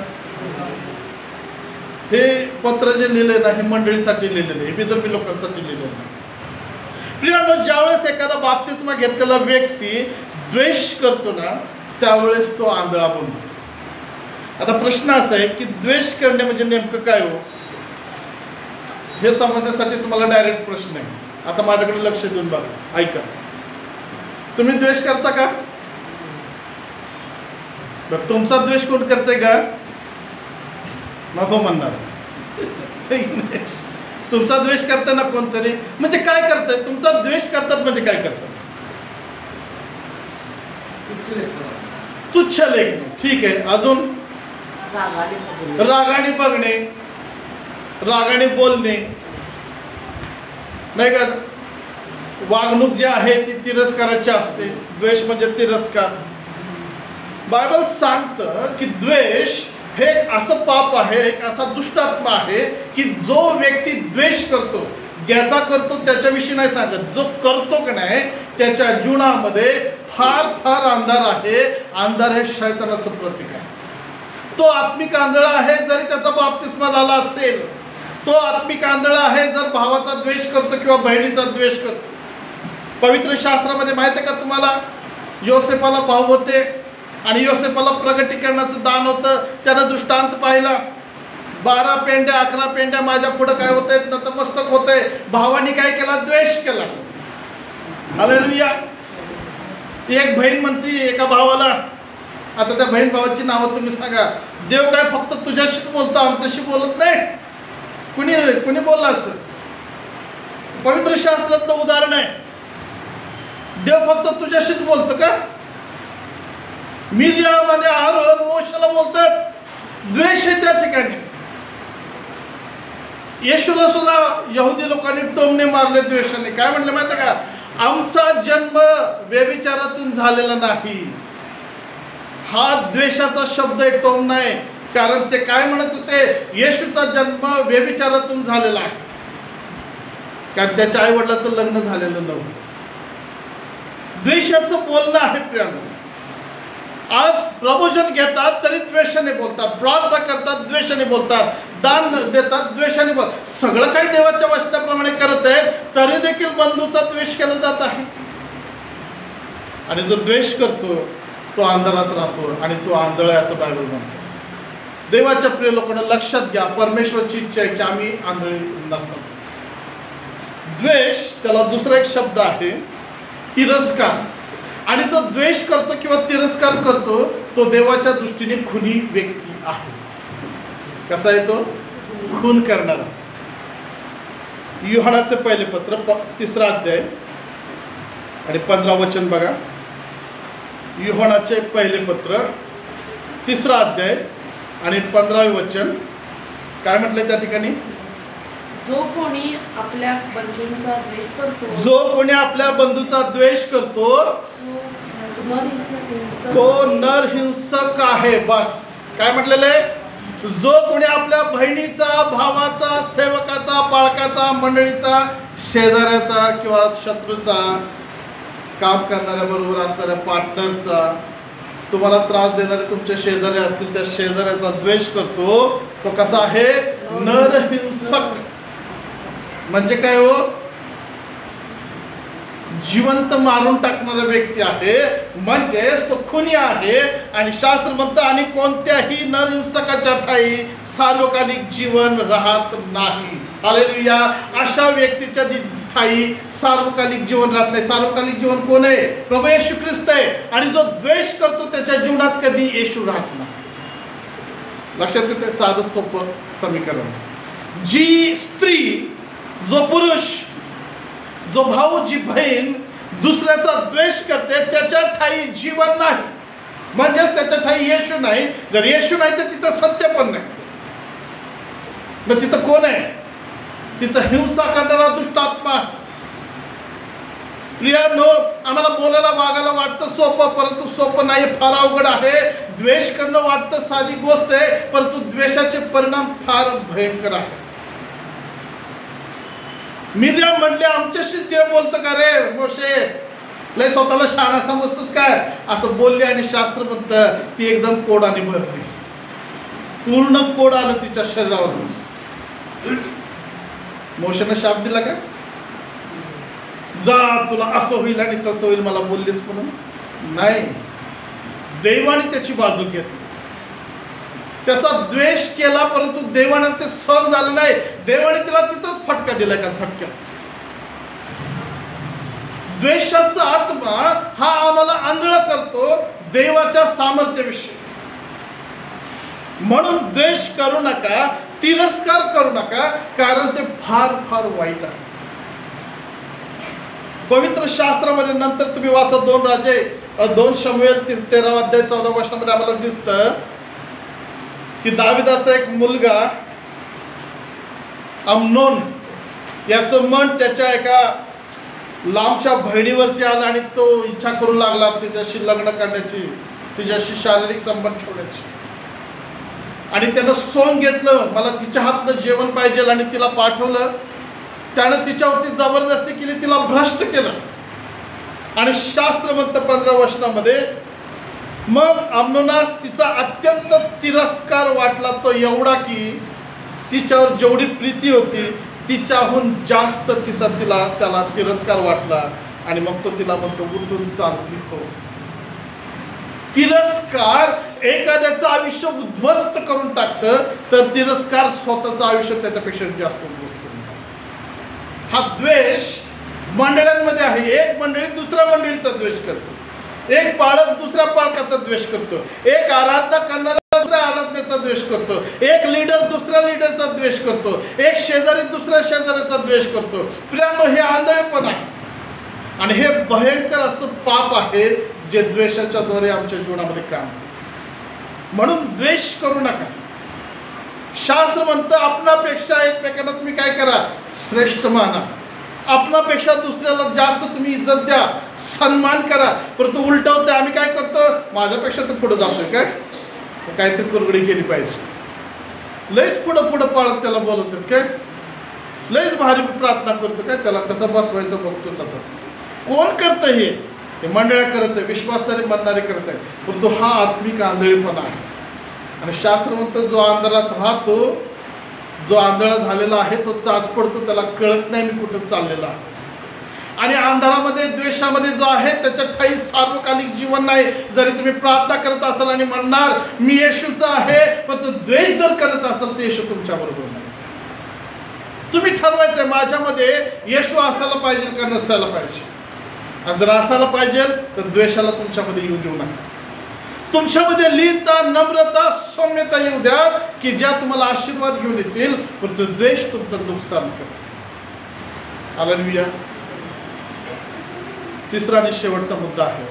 हे पत्र जे लिहिले ना, हे मंडळीसाठी लिहिलेलं आहे, विधर्मी लोकांसाठी लिहिलेलं आहे. प्रियांनो, ज्यावेळेस एखादा बाप्तिस्मा घेतलेला व्यक्ती द्वेष करतो ना, त्यावेळेस तो आंधळा बनतो. आता प्रश्न असा आहे की द्वेष करणे म्हणजे नेमकं काय हो, हे समजण्यासाठी तुम्हाला डायरेक्ट प्रश्न आहे. आता माझ्याकडे लक्ष देऊन बघा, ऐका. तुम्ही द्वेष करता का? तुमचा द्वेष कोण करते का? नको म्हणणार. तुमचा द्वेष करताय ना कोणतरी, म्हणजे काय करताय? तुमचा द्वेष करतात म्हणजे काय करतात? तुच्छ लेखणे. ठीक आहे. अजून रागाने बघणे, रागाने बोलणे, नाही का? वागणूक जी आहे ती तिरस्काराची असते. द्वेष म्हणजे तिरस्कार. बायबल सांगतं की द्वेष हे एक असं पाप आहे, एक असा दुष्टात्मा आहे की जो व्यक्ती द्वेष करतो, ज्याचा करतो त्याच्याविषयी नाही सांगत, जो करतो की नाही त्याच्या जीवनामध्ये फार फार अंधार आहे. अंधार हे शैतानाचं प्रतीक आहे. तो आत्मिक आंधळा आहे जरी त्याचा बाप्तिस्मा झाला असेल. तो आत्मिक आंधळा आहे जर भावाचा द्वेष करतो किंवा बहिणीचा द्वेष करतो. पवित्र शास्त्रामध्ये माहिती आहे का तुम्हाला, योसेफाला भाऊ होते आणि योसेफाला प्रगटीकरणाचं दान होतं. त्यानं दृष्टांत पाहिला. 12 पेंड्या 11 पेंड्या माझ्या पुढे काय होते? नतमस्तक होते. भावाने काय केला? द्वेष केला. हालेलुया. एक बहीण म्हणती एका भावाला, आता त्या बहीण भावाची नावं तुम्ही सांगा. देव काय फक्त तुझ्याशीच बोलतो, आमच्याशी बोलत नाही? कुणी बोलला असं? पवित्र शास्त्रातलं उदाहरण आहे. देव फक्त तुझ्याशीच बोलतो का? मिर्याम आणि आरोन मोशेला बोलतात. द्वेष आहे त्या ठिकाणी. येशूला सुद्धा यहुदी लोकांनी टोमणे मारले द्वेषाने. काय म्हणले माहिती का? आमचा जन्म व्यभिचारातून झालेला नाही. हा द्वेषाचा शब्द आहे, टोम नाही. कारण ते काय म्हणत होते? येशूचा जन्म व्यभिचारातून झालेला आहे, कारण त्याच्या आई वडिलाचं लग्न झालेलं नव्हतं. द्वेषाचं बोलणं आहे प्रियांनो. आज प्रबोधन घेतात तरी द्वेषाने बोलतात, प्रार्थना करतात द्वेषाने बोलतात, दान देतात द्वेषाने बोलतात. सगळं काही देवाच्या वचनाप्रमाणे करत आहेत तरी देखील बंधूचा द्वेष केला जात आहे. आणि जो द्वेष करतो तो अंधारात राहतो आणि तो आंधळ आहे असं बायबल म्हणतो. देवाच्या प्रिय लोकांना लक्षात घ्या, परमेश्वराची इच्छा आहे की आम्ही आंधळी नसावं. द्वेष, त्याला दुसरा एक शब्द आहे तिरस्कार. आणि तो द्वेष करतो किंवा तिरस्कार करतो तो देवाच्या दृष्टीने खुनी व्यक्ती आहे. कसा आहे तो? खून करणारा. यूहन्नाचे पहिले पत्र 3रा अध्याय आणि 15 वचन बघा. यूहन्नाचे पहिले पत्र 3रा अध्याय आणि 15 वचन काय म्हटलंय त्या ठिकाणी? जो कोणी आपल्या बंधूंचा द्वेष करतो, जो कोणी आपल्या बंधूचा द्वेष करतो तो नरहिंसक आहे. बस काय म्हटलेलं आहे? जो कोणी आपल्या बहिणीचा, भावाचा, सेवकाचा, पालकाचा, मंडळीचा, शेजाऱ्याचा किंवा शत्रूचा, काम करणाऱ्या बरोबर असणाऱ्या पार्टनरचा, तुम्हाला त्रास देणारे तुमचे शेजारी असतील त्या शेजाऱ्याचा द्वेष करतो तो कसा आहे? नरहिंसक. म्हणजे काय हो? जिवंत मारून टाकणारा व्यक्ती आहे, म्हणजेच तो खुनी आहे. आणि शास्त्र म्हणतं आणि कोणत्याही नरहिंसकाच्या ठाई सार्वकालिक जीवन राहत नाही. हालेलुया. अशा व्यक्तीच्या ठाई सार्वकालिक जीवन राहत नाही. सार्वकालिक जीवन कोण आहे? प्रभू येशू ख्रिस्त आहे. आणि जो द्वेष करतो त्याच्या जीवनात कधी येशू राहत नाही. लक्षात येते? साधं सोपं समीकरण. जी स्त्री, जो पुरुष, जो भाऊ, जी बहीण दुसऱ्याचा द्वेष करते त्याच्या ठाई जीवन नाही, म्हणजेच त्याच्या ठाई येशू नाही. जर येशू नाही तर तिथं सत्य पण नाही. मग तिथं कोण आहे? तिथं हिंसा करणारा दुष्टात्मा. प्रियानो, आम्हाला बोलायला वागायला वाटतं सोपं, परंतु सोपं नाही, फार अवघड आहे. द्वेष करणं वाटतं साधी गोष्ट आहे, परंतु द्वेषाचे परिणाम फार भयंकर आहेत. मिर्याम म्हणले, आमच्याशी देव बोलतं का रे मोशे, लय स्वतःला शहाणा समजतोस काय, असं बोलले. आणि शास्त्र म्हणतं ती एकदम कोडाने भरली, पूर्ण कोड आलं तिच्या शरीरावर. मोशेनं शाप दिला का, जा तुला असं होईल आणि तसं होईल, मला बोललीस म्हणून? नाही, देवाने त्याची बाजू घेतली, त्याचा द्वेष केला, परंतु देवाने ते सहन झालं नाही. देवाने तिला तिथंच फटका दिला का झटक्यात. द्वेषाचा आत्मा हा आम्हाला आंधळ करतो देवाच्या सामर्थ्याविषयी. म्हणून द्वेष करू नका, तिरस्कार करू नका, कारण ते फार फार वाईट आहे. पवित्र शास्त्रामध्ये नंतर तुम्ही वाचा 2 राजे 2 शमूएल 13 अध्याय 14 वचनामध्ये आम्हाला दिसतं की दाविदाचा एक मुलगा अम्नोन याचं मन त्याच्या एका लांबच्या बहिणीवरती आला आणि तो इच्छा करू लागला तिच्याशी लग्न करण्याची, तिच्याशी शारीरिक संबंध ठेवण्याची. आणि त्यानं सोंग घेतलं, मला तिच्या हातनं जेवण पाहिजे, आणि तिला पाठवलं. त्यानं तिच्यावरती जबरदस्ती केली, तिला भ्रष्ट केलं. आणि शास्त्र म्हणतं 15 वचनामध्ये, मग अम्नोनास तिचा अत्यंत तिरस्कार वाटला, तो एवढा की तिच्यावर जेवढी प्रीती होती तिच्याहून जास्त त्याला तिरस्कार वाटला. आणि मग तो तिला म्हणतो, उठून चालती हो. तिरस्कार एखाद्याचं आयुष्य उद्ध्वस्त करून टाकतं, तर तिरस्कार स्वतःचं आयुष्य त्याच्यापेक्षा जास्त उद्ध्वस्त करून टाकतं. हा द्वेष मंडळांमध्ये आहे. एक मंडळी दुसऱ्या मंडळीचा द्वेष करतो, एक पालक दुसऱ्या पालकाचा द्वेष करतो, एक आराधना करणारा दुसऱ्या आराधनेचा द्वेष करतो, एक लीडर दुसऱ्या लीडरचा द्वेष करतो, एक शेजारी दुसऱ्या शेजाऱ्याचा द्वेष करतो. प्रियानो, हे आंधळेपण आहे आणि हे भयंकर असं पाप आहे जे द्वेषाच्या द्वारे आमच्या जीवनामध्ये काम करतं. म्हणून द्वेष करू नका. शास्त्र म्हणतं आपणापेक्षा एकमेकांना तुम्ही काय करा, श्रेष्ठ माना. आपणापेक्षा दुसऱ्याला जास्त तुम्ही इज्जत द्या, सन्मान करा. परंतु उलट होतं, आम्ही काय करतो, माझ्यापेक्षा तर पुढे जातोय काय, काहीतरी कुरगडी केली पाहिजे, लयच पुढं पुढं पाळत त्याला बोलवतात काय, लयच भारी प्रार्थना करतो काय, त्याला कसं बसवायचं बघतोच. आता कोण करतं हे मंडळ्या करत आहे, विश्वासणारे म्हणणारे करत आहे. परंतु हा आत्मिक आंधळेपणा आहे. आणि शास्त्र म्हणतं जो अंधारात राहतो, जो आंधळा झालेला आहे तो चाच पडतो, त्याला कळत नाही मी कुठं चाललेला आहे. आणि अंधारामध्ये द्वेषामध्ये जो आहे त्याच्या ठाई सार्वकालिक जीवन नाही. जरी तुम्ही प्रार्थना करत असाल आणि म्हणणार मी येशूचा आहे, पण तो द्वेष जर करत असाल तर येशू तुमच्या बरोबर नाही. तुम्ही ठरवायचं माझ्यामध्ये येशू असायला पाहिजे का नसायला पाहिजे. आणि जर असायला पाहिजे तर द्वेषाला तुमच्यामध्ये येऊ देऊ नका. तुमच्यामध्ये लीनता, नम्रता, सौम्यता येऊ द्या की ज्या तुम्हाला आशीर्वाद घेऊन येतील, पण तो द्वेष तुमचं नुकसान करेल. हालेलुया. तिसरा आणि शेवटचा मुद्दा आहे,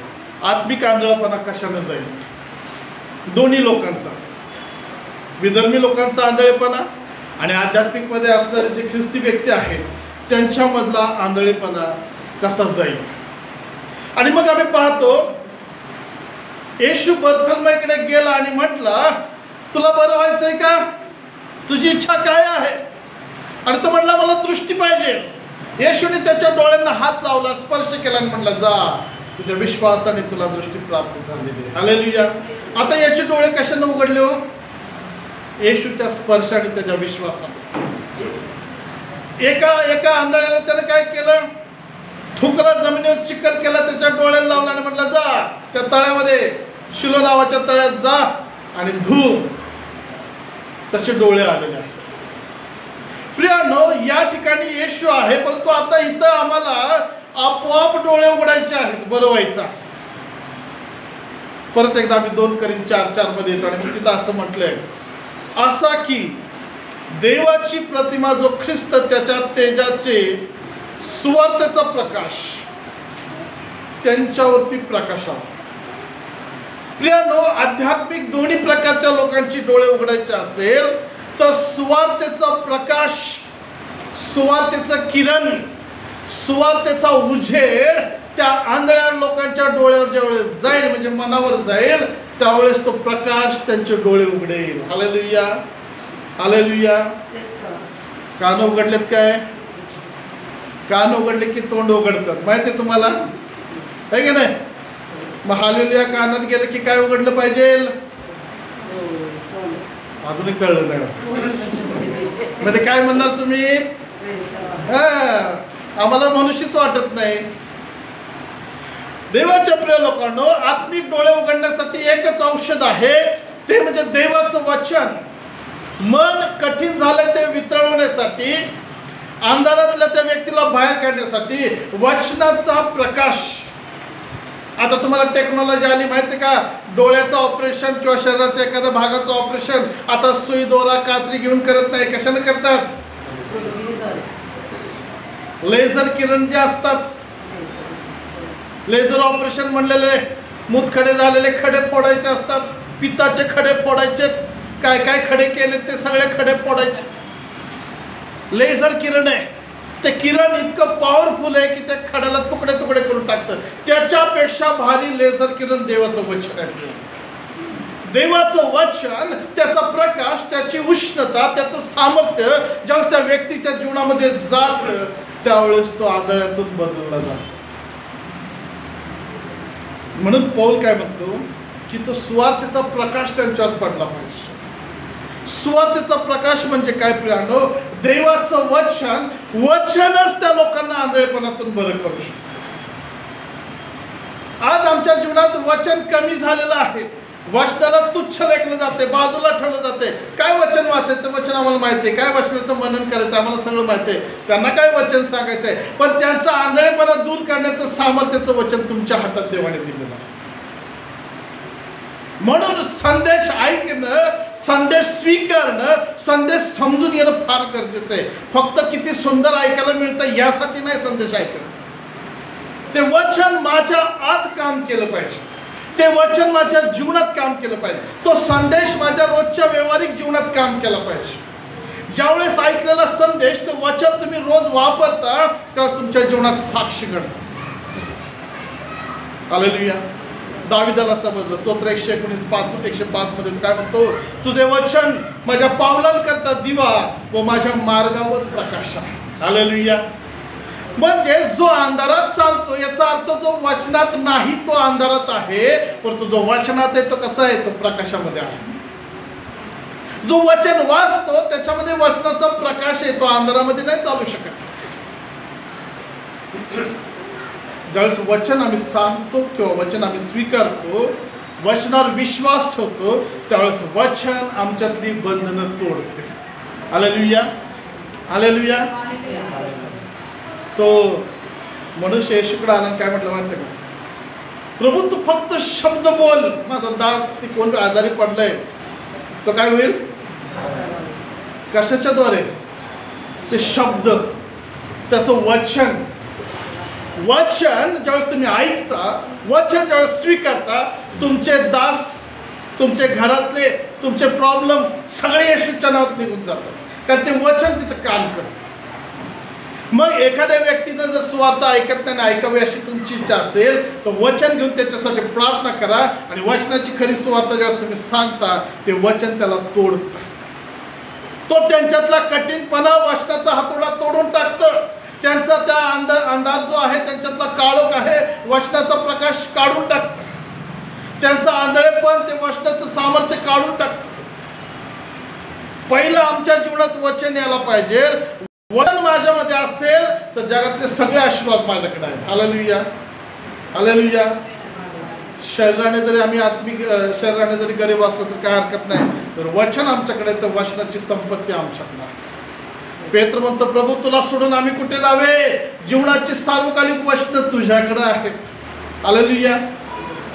आत्मिक आंधळेपणा कशाने जाईल. दोन्ही लोकांचा, विधर्मी लोकांचा आंधळेपणा आणि आध्यात्मिक मध्ये असणारे जे ख्रिस्ती व्यक्ती आहेत त्यांच्यामधला आंधळेपणा कसा जाईल. आणि मग आम्ही पाहतो येशू बर्थलमयकडे गेला आणि म्हटला तुला बरं व्हायचंय का, तुझी इच्छा काय आहे. आणि तो म्हटला मला दृष्टी पाहिजे. येशूने त्याच्या डोळ्यांना हात लावला, स्पर्श केला आणि म्हटला जा, तुझ्या विश्वासाने तुला दृष्टी प्राप्त झालेली. हालेलुया. आता याचे डोळे कशाने उघडले हो, येशूच्या स्पर्शाने, त्याच्या विश्वासाने. एका आंधळ्याला त्याने काय केलं, थुकला, जमिनीवर चिखल केला, त्याच्या डोळ्याला लावला आणि म्हटलं जा त्या तळ्यामध्ये, शिलो नावाच्या तळ्यात जा आणि धू. तसे डोळे आलेले आहेत. प्रियानो, या ठिकाणी येशू आहे, परंतु आता इथं आम्हाला आपोआप डोळे उघडायचे आहेत, बरं व्हायचा. परत एकदा आम्ही 2 Corinthians 4:4 मध्ये येतो आणि तिथं असं म्हटलंय, असा की देवाची प्रतिमा जो ख्रिस्त त्याच्या तेजाचे सुवार्तेचा प्रकाश त्यांच्यावरती प्रकाशावा. प्रियानो, आध्यात्मिक दोन्ही प्रकारच्या लोकांची डोळे उघडायचे असेल तर सुवार्तेचा प्रकाश, सुवार्तेचं किरण, सुवार्तेचा उजेड त्या आंधळ्या लोकांच्या डोळ्यावर ज्यावेळेस जाईल, म्हणजे मनावर जाईल, त्यावेळेस तो प्रकाश त्यांचे डोळे उघडेल. Hallelujah, hallelujah. कान उघडलेत काय? कान उघडले की तोंड उघडतात, माहिती आहे तुम्हाला, आहे की नाही? मग हालेलुया कानात गेलं की काय उघडलं पाहिजे? अजूनही कळलं नाही. म्हणजे काय म्हणणार तुम्ही? आम्हाला मनुष्यच वाटत नाही. देवाच्या प्रिय लोकांनो, आत्मिक डोळे उघडण्यासाठी एकच औषध आहे, ते म्हणजे देवाचं वचन. मन कठीण झालं ते वितळवण्यासाठी, अंधारातल्या त्या व्यक्तीला बाहेर काढण्यासाठी वचनाचा प्रकाश. आता तुम्हाला टेक्नॉलॉजी आली माहिती का? डोळ्याचं ऑपरेशन किंवा शरीराच्या एखाद्या भागाचं ऑपरेशन आता सुई दोरा कात्री घेऊन करत नाही. कशाने करतात? लेझर किरण जे असतात, लेझर ऑपरेशन म्हणलेले मुतखडे झालेले खडे फोडायचे असतात, पित्ताचे खडे फोडायचे, काय काय खडे केले ते सगळे खडे फोडायचे. लेझर किरण आहे, ते किरण इतकं पॉवरफुल आहे की त्या खड्याला तुकडे तुकडे करून टाकतं. त्याच्यापेक्षा भारी लेझर किरण देवाचं वचन आहे. देवाचं वचन, त्याचा प्रकाश, त्याची उष्णता, त्याचं सामर्थ्य ज्यावेळेस त्या व्यक्तीच्या जीवनामध्ये जातं, त्यावेळेस तो आंधळ्यातून बदलला जातो. म्हणून पौल काय म्हणतो की तो सुवार्तेचा प्रकाश त्यांच्यावर पडला पाहिजे. सुवार्तेचा प्रकाश म्हणजे काय प्रियांनो? देवाचं वचन. वचनच त्या लोकांना आंधळेपणातून बरं करू शकतं. आज आमच्या जीवनात वचन कमी झालेलं आहे. वचनाला तुच्छ लेखलं जाते, बाजूला ठेवलं जाते. काय वचन वाचायचं? वचन आम्हाला माहिती आहे. काय वचनाचं मनन करायचं? आम्हाला सगळं माहिती आहे. त्यांना काय वचन सांगायचं आहे? पण त्यांचा आंधळेपणा दूर करण्याचं सामर्थ्याचं वचन तुमच्या हातात देवाने दिलेलं आहे. म्हणून संदेश ऐकणं, संदेश स्वीकारणं, संदेश समजून घेणं फार गरजेचं आहे. फक्त किती सुंदर ऐकायला मिळतं यासाठी नाही संदेश ऐकायचं. ते वचन माझ्या आत काम केलं पाहिजे, ते वचन माझ्या जीवनात काम केलं पाहिजे, तो संदेश माझ्या रोजच्या व्यावहारिक जीवनात काम केला पाहिजे. ज्यावेळेस ऐकलेला संदेश, ते वचन तुम्ही रोज वापरता, त्यावेळेस तुमच्या जीवनात साक्षी घडतात. हालेलुया. दाविदाला समजलं. स्तोत्र 119:105 मध्ये काय म्हणतो? तुझे वचन माझ्या पावलांकरता दिवा व माझ्या मार्गावर प्रकाश आहे. हालेलुया. म्हणजे जो अंधारात चालतो, याचा अर्थ जो वचनात नाही तो अंधारात आहे, परंतु जो वचनात आहे तो कसा आहे? तो प्रकाशामध्ये आहे. जो वचन वाचतो त्याच्यामध्ये वचनाचा प्रकाश आहे, तो अंधारामध्ये नाही चालू शकत. ज्यावेळेस वचन आम्ही सांगतो किंवा वचन आम्ही स्वीकारतो, वचनावर विश्वास ठेवतो, त्यावेळेस वचन आमच्यातली बंधनं तोडते. Hallelujah, hallelujah. तो मनुष्य येशूकडे आला, काय म्हटलं माहिती का? प्रभू तू फक्त शब्द बोल, माझा दास ते कोण आजारी पडलाय, तो काय होईल? कशाच्या द्वारे? ते शब्द, त्याचं वचन. वचन ज्यावेळेस तुम्ही ऐकता, वचन ज्यावेळेस स्वीकारता, तुमचे दास, तुमचे घरातले, तुमचे प्रॉब्लेम सगळे येशूच्या नावात निघून जातात, कारण ते वचन तिथं काम करतं. मग एखाद्या व्यक्तीनं जर सुवार्ता ऐकत नाही, ऐकावी अशी तुमची इच्छा असेल, तर वचन घेऊन त्याच्यासाठी प्रार्थना करा, आणि वचनाची खरी सुवार्ता ज्यावेळेस तुम्ही सांगता, ते वचन त्याला तोडतं. तो त्यांच्यातला कठीणपणा वचनाचा हातोडा तोडून टाकतं. त्यांचा त्या अंधार जो आहे, त्यांच्यातला काळोख आहे, वचनाचा प्रकाश काढून टाकतं. त्यांचं आंधळेपण ते वचनाचं सामर्थ्य काढून टाकतं. पहिलं आमच्या जीवनात वचन यायला पाहिजे. वचन माझ्यामध्ये असेल तर जगातले सगळे आशीर्वाद माझ्याकडे आहेत. Hallelujah, hallelujah. शरीराने जरी आम्ही आत्मिक शरीराने जरी गरीब असलो तर काय हरकत नाही, तर वचन आमच्याकडे, तर वचनाची संपत्ती आमच्याकडे आहे. पेत्र म्हणतो, प्रभू तुला सोडून आम्ही कुठे जावे? जीवनाची सार्वकालिक वचनं तुझ्याकडे आहेत. हालेलुया.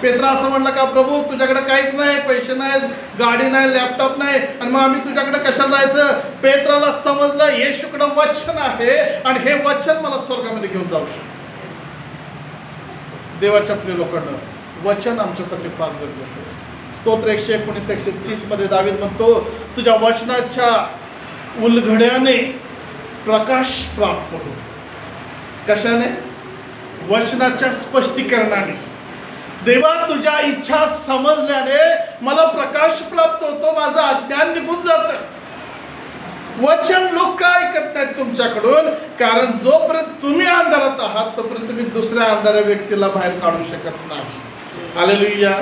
पेत्र असं म्हणलं का, प्रभू तुझ्याकडे काहीच नाही, पैसे नाहीत, गाडी नाही, लॅपटॉप नाही, आणि मग आम्ही तुझ्याकडे कशाला जायचं? पेत्राला समजलं येशूकडे वचन आहे, आणि हे वचन मला स्वर्गामध्ये घेऊन जाऊ शकतं. देवाच्या प्रिय लोकांना, वचन आमच्यासाठी फार गरजेचं आहे. स्तोत्र 119:130 मध्ये दावीद म्हणतो, तुझ्या वचनाच्या उलघड्याने प्रकाश प्राप्त होतो. कशाने? वचनाच्या स्पष्टीकरणाने, देवा तुझ्या इच्छा समजल्याने मला प्रकाश प्राप्त होतो, माझं अज्ञान निघून जातं. वचन लोक काय ऐकत नाहीत तुमच्याकडून, कारण जोपर्यंत तुम्ही अंधारात आहात तोपर्यंत तुम्ही दुसऱ्या अंधाऱ्या व्यक्तीला बाहेर काढू शकत नाही. हालेलुया.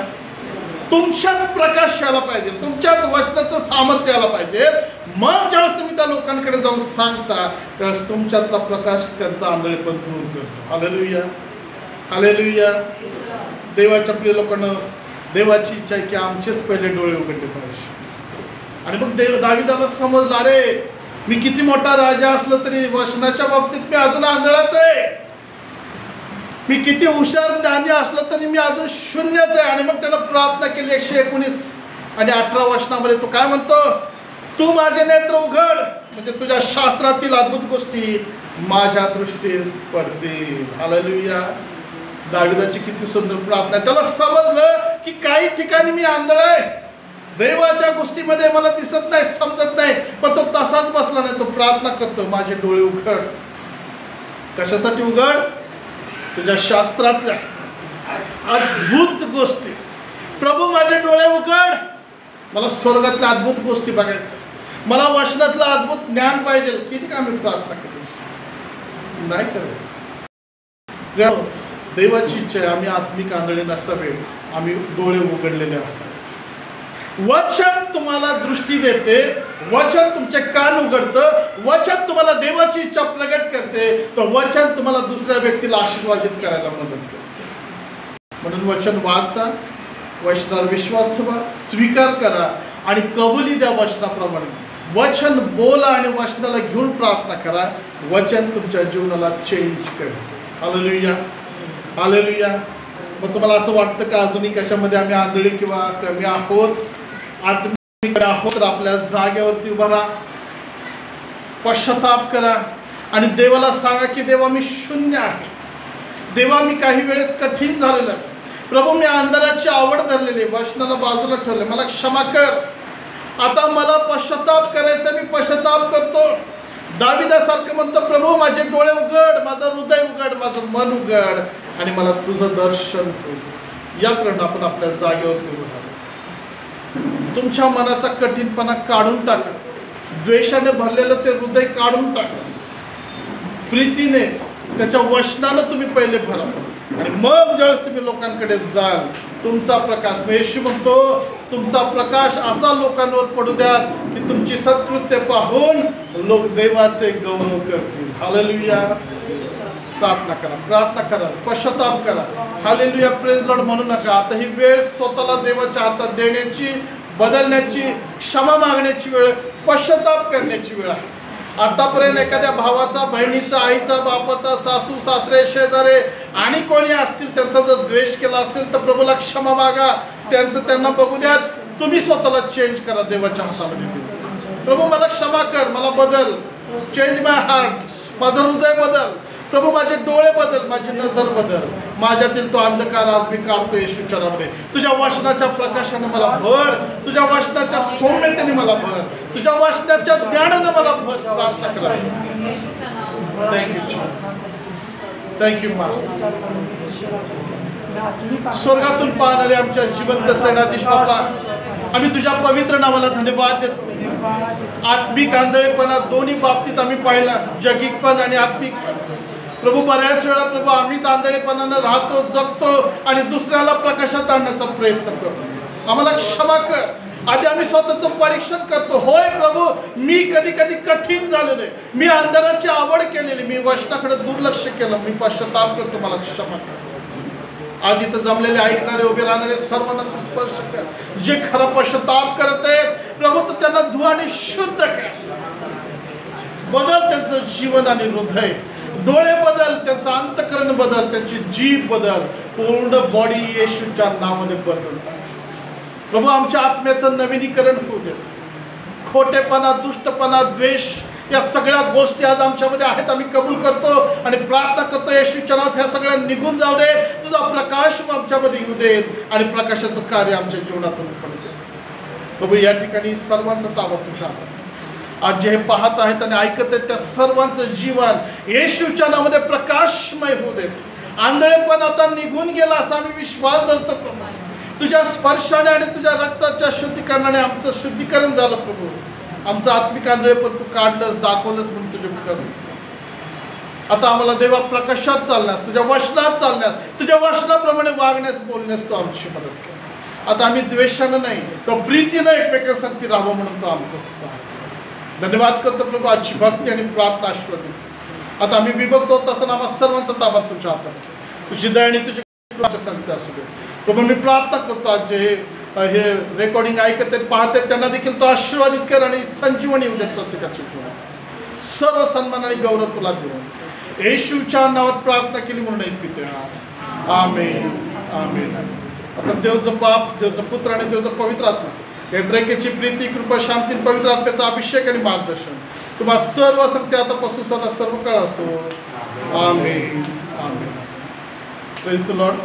तुमच्यात प्रकाश यायला पाहिजे, तुमच्यात वचनाचं सामर्थ्य यायला पाहिजे. मग ज्यावेळेस तुम्ही त्या लोकांकडे जाऊन सांगता त्यावेळेस तुमच्यातला प्रकाश त्यांचा आंधळेपण दूर करतो. Hallelujah, hallelujah. देवाच्या प्रिय लोकांना, देवाची इच्छा आहे की आमचेच पहिले डोळे उघडले पाहिजे. आणि मग दाविदाला समजलं, अरे मी किती मोठा राजा असलो तरी वचनाच्या बाबतीत मी अजून आंधळाच आहे. मी किती हुशार ज्ञानी असलो तरी मी अजून शून्यच आहे. आणि मग त्याला प्रार्थना केली 119 आणि 18 वचनामध्ये तो काय म्हणतो, तू माझे नेत्र उघड, म्हणजे तुझ्या शास्त्रातील अद्भुत गोष्टी माझ्या दृष्टीस पडतील. हालेलुया. दाविदाची किती सुंदर प्रार्थना. त्याला समजलं की काही ठिकाणी मी आंधळ आहे, देवाच्या गोष्टीमध्ये मला दिसत नाही, समजत नाही, पण तो तसाच बसला नाही. तो प्रार्थना करतो, माझे डोळे उघड. कशासाठी उघड? तुझ्या शास्त्रातल्या अद्भुत गोष्टी. प्रभू माझे डोळे उघड, मला स्वर्गातल्या अद्भुत गोष्टी बघायचं, मला वचनातलं अद्भुत ज्ञान पाहिजे. किती का आम्ही प्रार्थना केली नाही करत. देवाची इच्छा आहे आम्ही आत्मिक आंधळे नसावे, आम्ही डोळे उघडलेले असावे. वचन तुम्हाला दृष्टी देते, वचन तुमचे कान उघडतं, वचन तुम्हाला देवाची इच्छा प्रगट करते, तर वचन तुम्हाला दुसऱ्या व्यक्तीला आशीर्वादित करायला मदत करते. म्हणून वचन वाचा, वचनावर विश्वास ठेवा, स्वीकार करा आणि कबुली द्या वचनाप्रमाणे. वचन बोला आणि वचनाला घेऊन प्रार्थना करा. वचन तुमच्या जीवनाला चेंज करते. Hallelujah, hallelujah. मग तुम्हाला असं वाटतं का अजूनही कशामध्ये आम्ही आंधळे किंवा कमी आहोत, आत्मिक आहोत, तर आपल्या जागेवरती उभा राहा, पश्चाताप करा आणि देवाला सांगा की देवा मी शून्य आहे, देवा मी काही वेळेस कठीण झालेलं आहे, प्रभू मी अंधाराची आवड धरलेली, वचनाला बाजूला ठेवले, मला क्षमा कर. आता मला पश्चाताप करायचा, मी पश्चाताप करतो. दाविदासारखं म्हणतो, प्रभू माझे डोळे उघड, माझं हृदय उघड, माझं मन उघड आणि मला तुझं दर्शन होईल. या प्रमाणे आपण आपल्या जागेवरती उभं राहू. तुमच्या मनाचा कठीणपणा काढून टाका, द्वेषाने भरलेलं ते हृदय काढून टाका, प्रीतीने त्याच्या वचनानं तुम्ही पहिले भरा आणि मग ज्यावेळेस तुम्ही लोकांकडे जाल तुमचा प्रकाश, येशू म्हणतो तुमचा प्रकाश असा लोकांवर पडू द्या की तुमची सत्कृत्य पाहून लोक देवाचे गौरव करतील. हालेलुया. प्रार्थना करा, प्रार्थना करा, पश्चाताप करा. हालेलुया, प्रेज लॉर्ड म्हणू नका. आता ही वेळ स्वतःला देवाच्या हातात देण्याची, बदलण्याची, क्षमा मागण्याची वेळ, पश्चाताप करण्याची वेळ आहे. आतापर्यंत एखाद्या भावाचा, बहिणीचा, आईचा, बापाचा, सासू सासरे, शेजारे आणि कोणी असतील त्यांचा जर द्वेष केला असेल तर प्रभूला क्षमा मागा, त्यांचं त्यांना बघू द्या. तुम्ही स्वतःला चेंज करा देवाच्या हातामध्ये. प्रभू मला क्षमा कर, मला बदल, चेंज माय हार्ट, माझं हृदय बदल, प्रभू माझे डोळे बदल, माझी नजर बदल, माझ्यातील तो अंधकार आज मी काढतो येशूच्या नावाने. तुझ्या वचनाच्या प्रकाशाने मला भर, तुझ्या वचनाच्या सौम्यतेने मला भर, तुझ्या वचनाच्या ज्ञानाने मला भर. प्रार्थना करा. Thank you, thank you master. स्वर्गातून पाहणारे आमच्या जिवंत सेनाधीश बाबा, आम्ही तुझ्या पवित्र नावाला धन्यवाद देतो. आत्मिक आंधळेपणा दोन्ही बाबतीत आम्ही पाहिला, जगिकपण आणि आत्मिकपण. प्रभू बऱ्याच वेळा प्रभू आम्हीच आंधळेपणानं राहतो, जगतो आणि दुसऱ्याला प्रकाशात आणण्याचा प्रयत्न करतो. आम्हाला क्षमा कर. आधी आम्ही स्वतःचं परीक्षण करतो. होय प्रभू, मी कधी कधी कठीण झालेलो आहे, मी अंधाराची आवड केलेली, मी वचनाकडे दुर्लक्ष केलं, मी पश्चाताप करतो, मला क्षमा कर. आज इथं जमलेले, ऐकणारे, उभे राहणारे सर्वांना तू स्पर्श कर. जे खरं पश्चाताप करत आहेत प्रभू तर त्यांना धुवा आणि शुद्ध कर. बदल त्यांचं जीवन आणि हृदय, डोळे बदल, त्यांचं अंतःकरण बदल, त्यांची जीभ बदल, पूर्ण बॉडी येशूच्या नावाने बदलतात. प्रभू आमच्या आत्म्याचं नवीनीकरण होऊ दे. खोटेपणा, दुष्टपणा, द्वेष या सगळ्या गोष्टी आज आमच्यामध्ये आहेत, आम्ही कबूल करतो आणि प्रार्थना करतो येशूच्या नावात ह्या सगळ्या निघून जाऊ दे. तुझा प्रकाश आमच्यामध्ये येऊ दे आणि प्रकाशाचं कार्य आमच्या जीवनातून घडू दे. प्रभू या ठिकाणी सर्वांचा ताबा तुझ्या हातात. आज जे पाहत आहेत आणि ऐकत आहेत त्या सर्वांचं जीवन येशूच्या नावामध्ये प्रकाशमय होऊ देत. आंधळेपण आता निघून गेला असा आम्ही विश्वास धरतो प्रभू. तुझ्या स्पर्शाने आणि तुझ्या रक्ताच्या शुद्धीकरणाने आमचं शुद्धीकरण झालं प्रभू. आमचं आत्मिक आंधळेपण तू काढलंस, दाखवलंस म्हणून तुझे विकास. आता आम्हाला देवा प्रकाशात चालण्यास, तुझ्या वचनात चालण्यास, तुझ्या वचनाप्रमाणे वागण्यास, बोलण्यास तू आमची मदत कर. आता आम्ही द्वेषानं नाही तर प्रीतीनं एकमेकांसाठी राहावं म्हणून तो आमचं सहाय्य. धन्यवाद करतो प्रभू. आजची भक्ती आणि प्रार्थना आशीर्वाद. आता आम्ही विभक्त होत असताना आम्हा सर्वांचा ताबा तुझ्या हातात घे. तुझी दया आणि तुझी कृपेची संगती असू दे प्रभू. मी प्रार्थना करतो आज जे हे रेकॉर्डिंग ऐकत आहेत, पाहत आहेत, त्यांना देखील तो आशीर्वादित कर आणि संजीवनी उद्या प्रत्येकाच्या जीवनात. सर्व सन्मान आणि गौरव तुला देऊन येशूच्या नावात प्रार्थना केली म्हणून ऐकते. आमेन आमेन. आता देवचं बाप, देवचं पुत्र आणि देवचं पवित्र आत्मा या त्रैकाची प्रीती, कृपा, शांती, पवित्र आत्म्याचा अभिषेक आणि मार्गदर्शन तुम्हाला सर्व संगती आतापासून सदा सर्व काळ असो. आमेन आमेन. Praise the Lord.